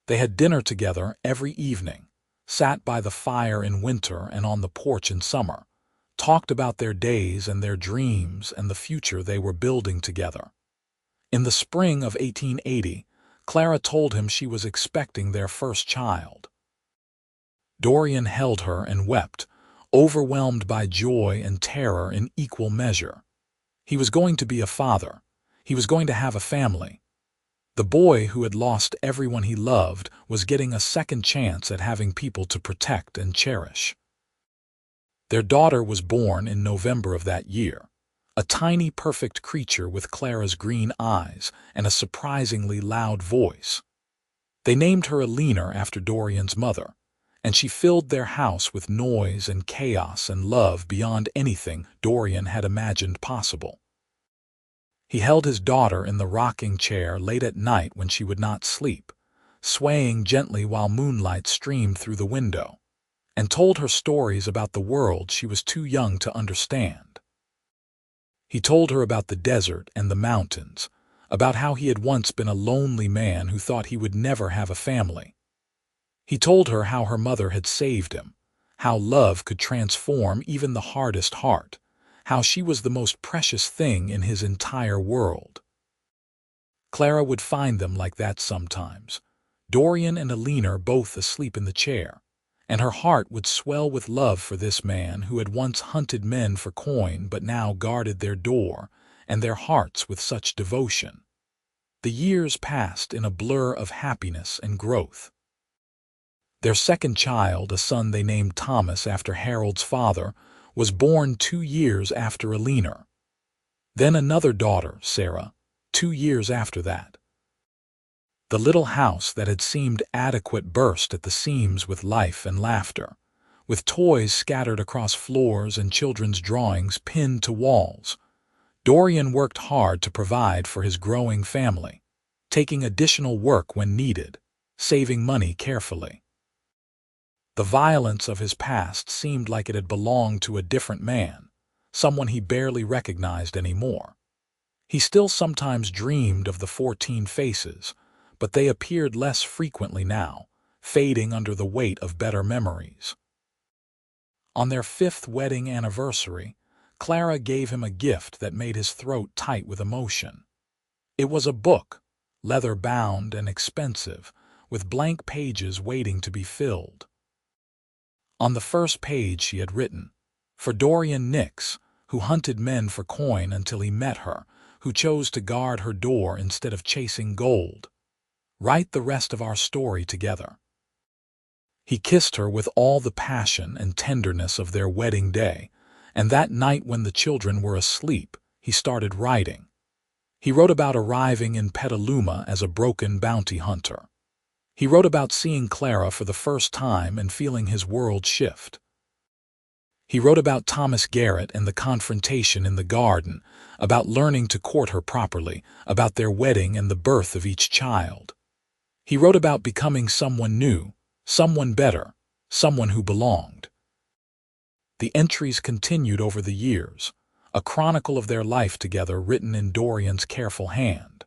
They had dinner together every evening, sat by the fire in winter and on the porch in summer, talked about their days and their dreams and the future they were building together. In the spring of 1880, Clara told him she was expecting their first child. Dorian held her and wept, overwhelmed by joy and terror in equal measure. He was going to be a father. He was going to have a family. The boy who had lost everyone he loved was getting a second chance at having people to protect and cherish. Their daughter was born in November of that year, a tiny perfect creature with Clara's green eyes and a surprisingly loud voice. They named her Alina after Dorian's mother, and she filled their house with noise and chaos and love beyond anything Dorian had imagined possible. He held his daughter in the rocking chair late at night when she would not sleep, swaying gently while moonlight streamed through the window, and told her stories about the world she was too young to understand. He told her about the desert and the mountains, about how he had once been a lonely man who thought he would never have a family. He told her how her mother had saved him, how love could transform even the hardest heart, how she was the most precious thing in his entire world. Clara would find them like that sometimes, Dorian and Alina both asleep in the chair, and her heart would swell with love for this man who had once hunted men for coin but now guarded their door and their hearts with such devotion. The years passed in a blur of happiness and growth. Their second child, a son they named Thomas after Harold's father, was born 2 years after Alina. Then another daughter, Sarah, 2 years after that. The little house that had seemed adequate burst at the seams with life and laughter, with toys scattered across floors and children's drawings pinned to walls. Dorian worked hard to provide for his growing family, taking additional work when needed, saving money carefully. The violence of his past seemed like it had belonged to a different man, someone he barely recognized anymore. He still sometimes dreamed of the 14 faces, but they appeared less frequently now, fading under the weight of better memories. On their 5th wedding anniversary, Clara gave him a gift that made his throat tight with emotion. It was a book, leather-bound and expensive, with blank pages waiting to be filled. On the first page she had written, "For Dorian Nix, who hunted men for coin until he met her, who chose to guard her door instead of chasing gold. Write the rest of our story together." He kissed her with all the passion and tenderness of their wedding day, and that night when the children were asleep, he started writing. He wrote about arriving in Petaluma as a broken bounty hunter. He wrote about seeing Clara for the first time and feeling his world shift. He wrote about Thomas Garrett and the confrontation in the garden, about learning to court her properly, about their wedding and the birth of each child. He wrote about becoming someone new, someone better, someone who belonged. The entries continued over the years, a chronicle of their life together written in Dorian's careful hand.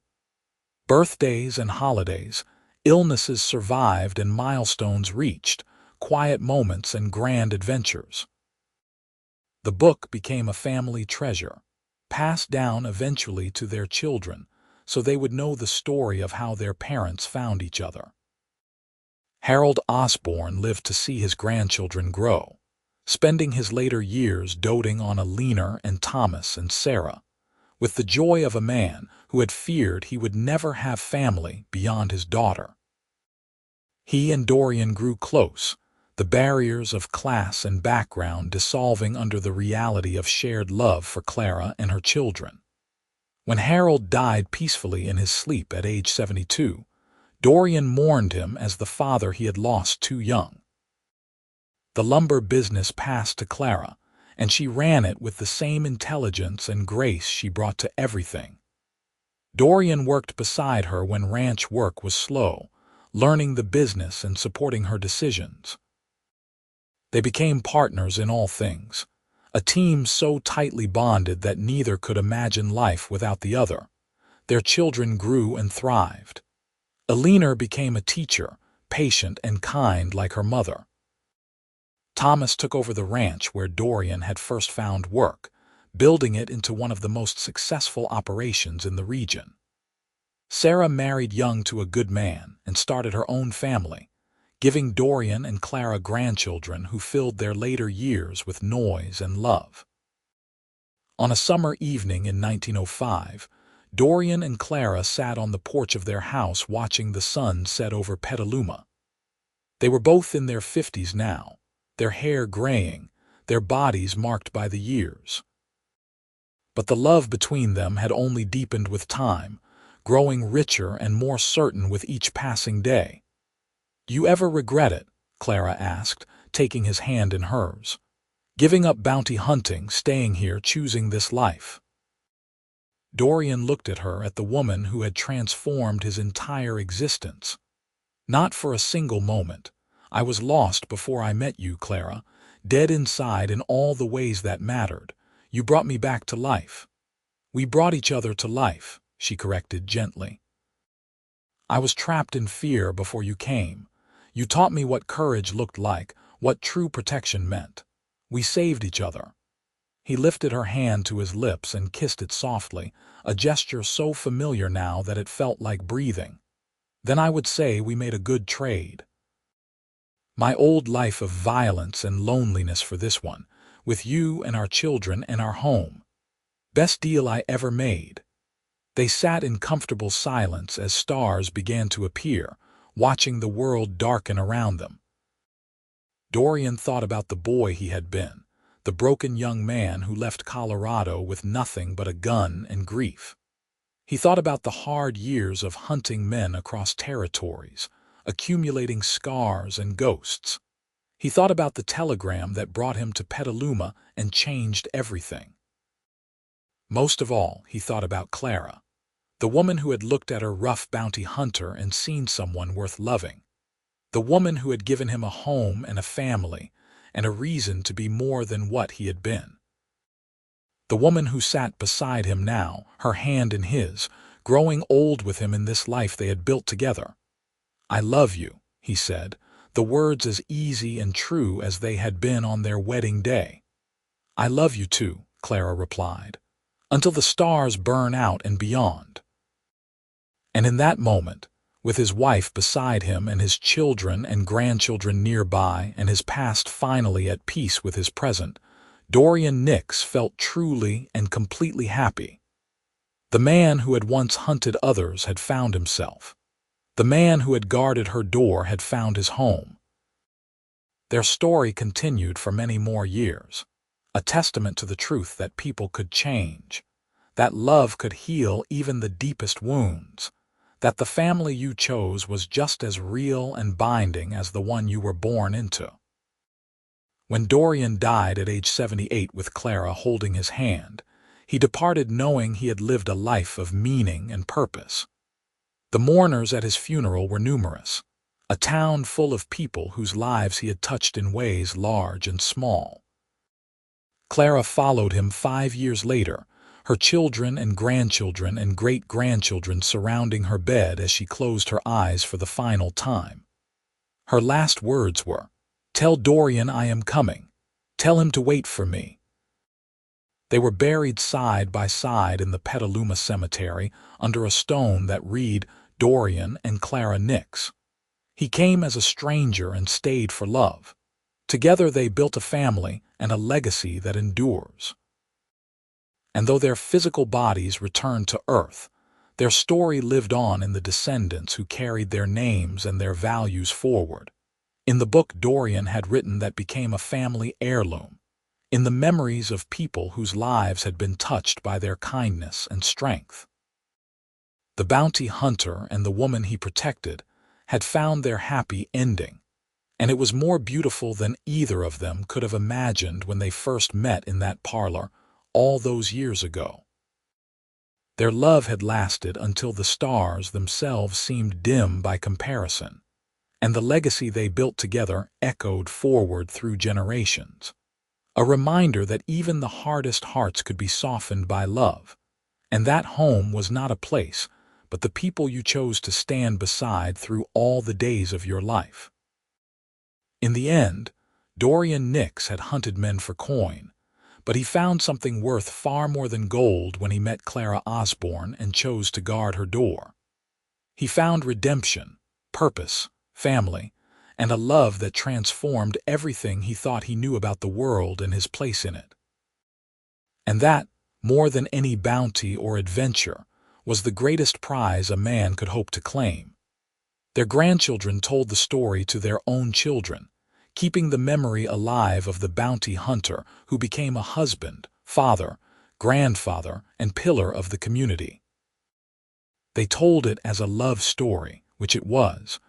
Birthdays and holidays, illnesses survived and milestones reached, quiet moments and grand adventures. The book became a family treasure, passed down eventually to their children, so they would know the story of how their parents found each other. Harold Osborne lived to see his grandchildren grow, spending his later years doting on Alina and Thomas and Sarah, with the joy of a man who had feared he would never have family beyond his daughter. He and Dorian grew close, the barriers of class and background dissolving under the reality of shared love for Clara and her children. When Harold died peacefully in his sleep at age 72, Dorian mourned him as the father he had lost too young. The lumber business passed to Clara, and she ran it with the same intelligence and grace she brought to everything. Dorian worked beside her when ranch work was slow, learning the business and supporting her decisions. They became partners in all things, a team so tightly bonded that neither could imagine life without the other. Their children grew and thrived. Alina became a teacher, patient and kind like her mother. Thomas took over the ranch where Dorian had first found work, building it into one of the most successful operations in the region. Sarah married young to a good man and started her own family, giving Dorian and Clara grandchildren who filled their later years with noise and love. On a summer evening in 1905, Dorian and Clara sat on the porch of their house watching the sun set over Petaluma. They were both in their 50s now, their hair graying, their bodies marked by the years. But the love between them had only deepened with time, growing richer and more certain with each passing day. "Do you ever regret it?" Clara asked, taking his hand in hers. "Giving up bounty hunting, staying here, choosing this life?" Dorian looked at her, at the woman who had transformed his entire existence. "Not for a single moment. I was lost before I met you, Clara, dead inside in all the ways that mattered. You brought me back to life." "We brought each other to life," she corrected gently. "I was trapped in fear before you came. You taught me what courage looked like, what true protection meant. We saved each other." He lifted her hand to his lips and kissed it softly, a gesture so familiar now that it felt like breathing. "Then I would say we made a good trade. My old life of violence and loneliness for this one, with you and our children and our home. Best deal I ever made." They sat in comfortable silence as stars began to appear, watching the world darken around them. Dorian thought about the boy he had been, the broken young man who left Colorado with nothing but a gun and grief. He thought about the hard years of hunting men across territories, accumulating scars and ghosts. He thought about the telegram that brought him to Petaluma and changed everything. Most of all, he thought about Clara, the woman who had looked at her rough bounty hunter and seen someone worth loving, the woman who had given him a home and a family and a reason to be more than what he had been. The woman who sat beside him now, her hand in his, growing old with him in this life they had built together. "I love you," he said, the words as easy and true as they had been on their wedding day. "I love you too," Clara replied, "until the stars burn out and beyond." And in that moment, with his wife beside him and his children and grandchildren nearby and his past finally at peace with his present, Dorian Nix felt truly and completely happy. The man who had once hunted others had found himself. The man who had guarded her door had found his home. Their story continued for many more years, a testament to the truth that people could change, that love could heal even the deepest wounds, that the family you chose was just as real and binding as the one you were born into. When Dorian died at age 78 with Clara holding his hand, he departed knowing he had lived a life of meaning and purpose. The mourners at his funeral were numerous, a town full of people whose lives he had touched in ways large and small. Clara followed him 5 years later, her children and grandchildren and great-grandchildren surrounding her bed as she closed her eyes for the final time. Her last words were, "Tell Dorian I am coming. Tell him to wait for me." They were buried side by side in the Petaluma cemetery under a stone that read Dorian and Clara Nix. He came as a stranger and stayed for love. Together they built a family and a legacy that endures. And though their physical bodies returned to Earth, their story lived on in the descendants who carried their names and their values forward. In the book Dorian had written that became a family heirloom, in the memories of people whose lives had been touched by their kindness and strength. The bounty hunter and the woman he protected had found their happy ending, and it was more beautiful than either of them could have imagined when they first met in that parlor all those years ago. Their love had lasted until the stars themselves seemed dim by comparison, and the legacy they built together echoed forward through generations. A reminder that even the hardest hearts could be softened by love, and that home was not a place, but the people you chose to stand beside through all the days of your life. In the end, Dorian Nix had hunted men for coin, but he found something worth far more than gold when he met Clara Osborne and chose to guard her door. He found redemption, purpose, family, and a love that transformed everything he thought he knew about the world and his place in it. And that, more than any bounty or adventure, was the greatest prize a man could hope to claim. Their grandchildren told the story to their own children, keeping the memory alive of the bounty hunter who became a husband, father, grandfather, and pillar of the community. They told it as a love story, which it was,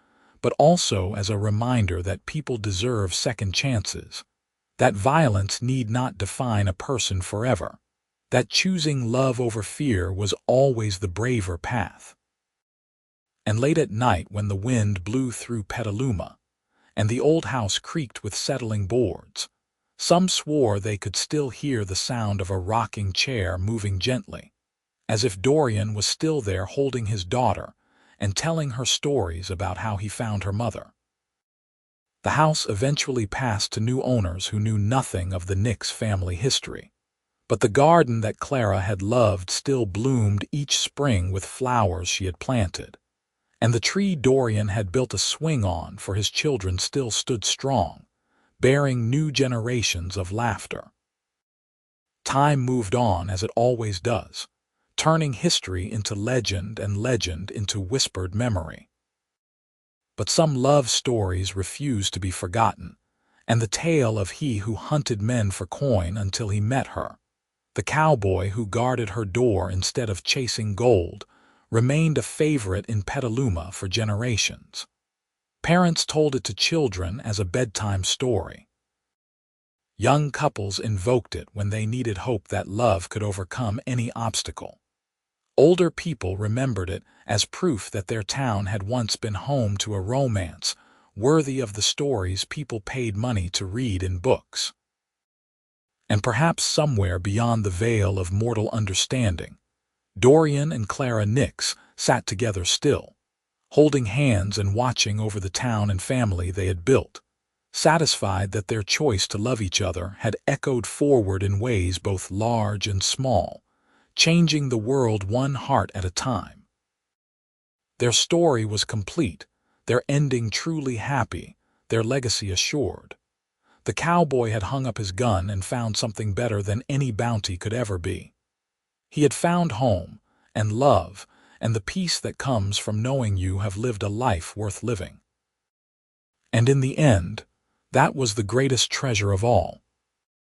but also as a reminder that people deserve second chances, that violence need not define a person forever, that choosing love over fear was always the braver path. And late at night when the wind blew through Petaluma, and the old house creaked with settling boards, some swore they could still hear the sound of a rocking chair moving gently, as if Dorian was still there holding his daughter and telling her stories about how he found her mother. The house eventually passed to new owners who knew nothing of the Nix family history, but the garden that Clara had loved still bloomed each spring with flowers she had planted, and the tree Dorian had built a swing on for his children still stood strong, bearing new generations of laughter. Time moved on as it always does, turning history into legend and legend into whispered memory. But some love stories refuse to be forgotten, and the tale of he who hunted men for coin until he met her, the cowboy who guarded her door instead of chasing gold, remained a favorite in Petaluma for generations. Parents told it to children as a bedtime story. Young couples invoked it when they needed hope that love could overcome any obstacle. Older people remembered it as proof that their town had once been home to a romance worthy of the stories people paid money to read in books. And perhaps somewhere beyond the veil of mortal understanding, Dorian and Clara Nix sat together still, holding hands and watching over the town and family they had built, satisfied that their choice to love each other had echoed forward in ways both large and small, changing the world one heart at a time. Their story was complete, their ending truly happy, their legacy assured. The cowboy had hung up his gun and found something better than any bounty could ever be. He had found home, and love, and the peace that comes from knowing you have lived a life worth living. And in the end, that was the greatest treasure of all.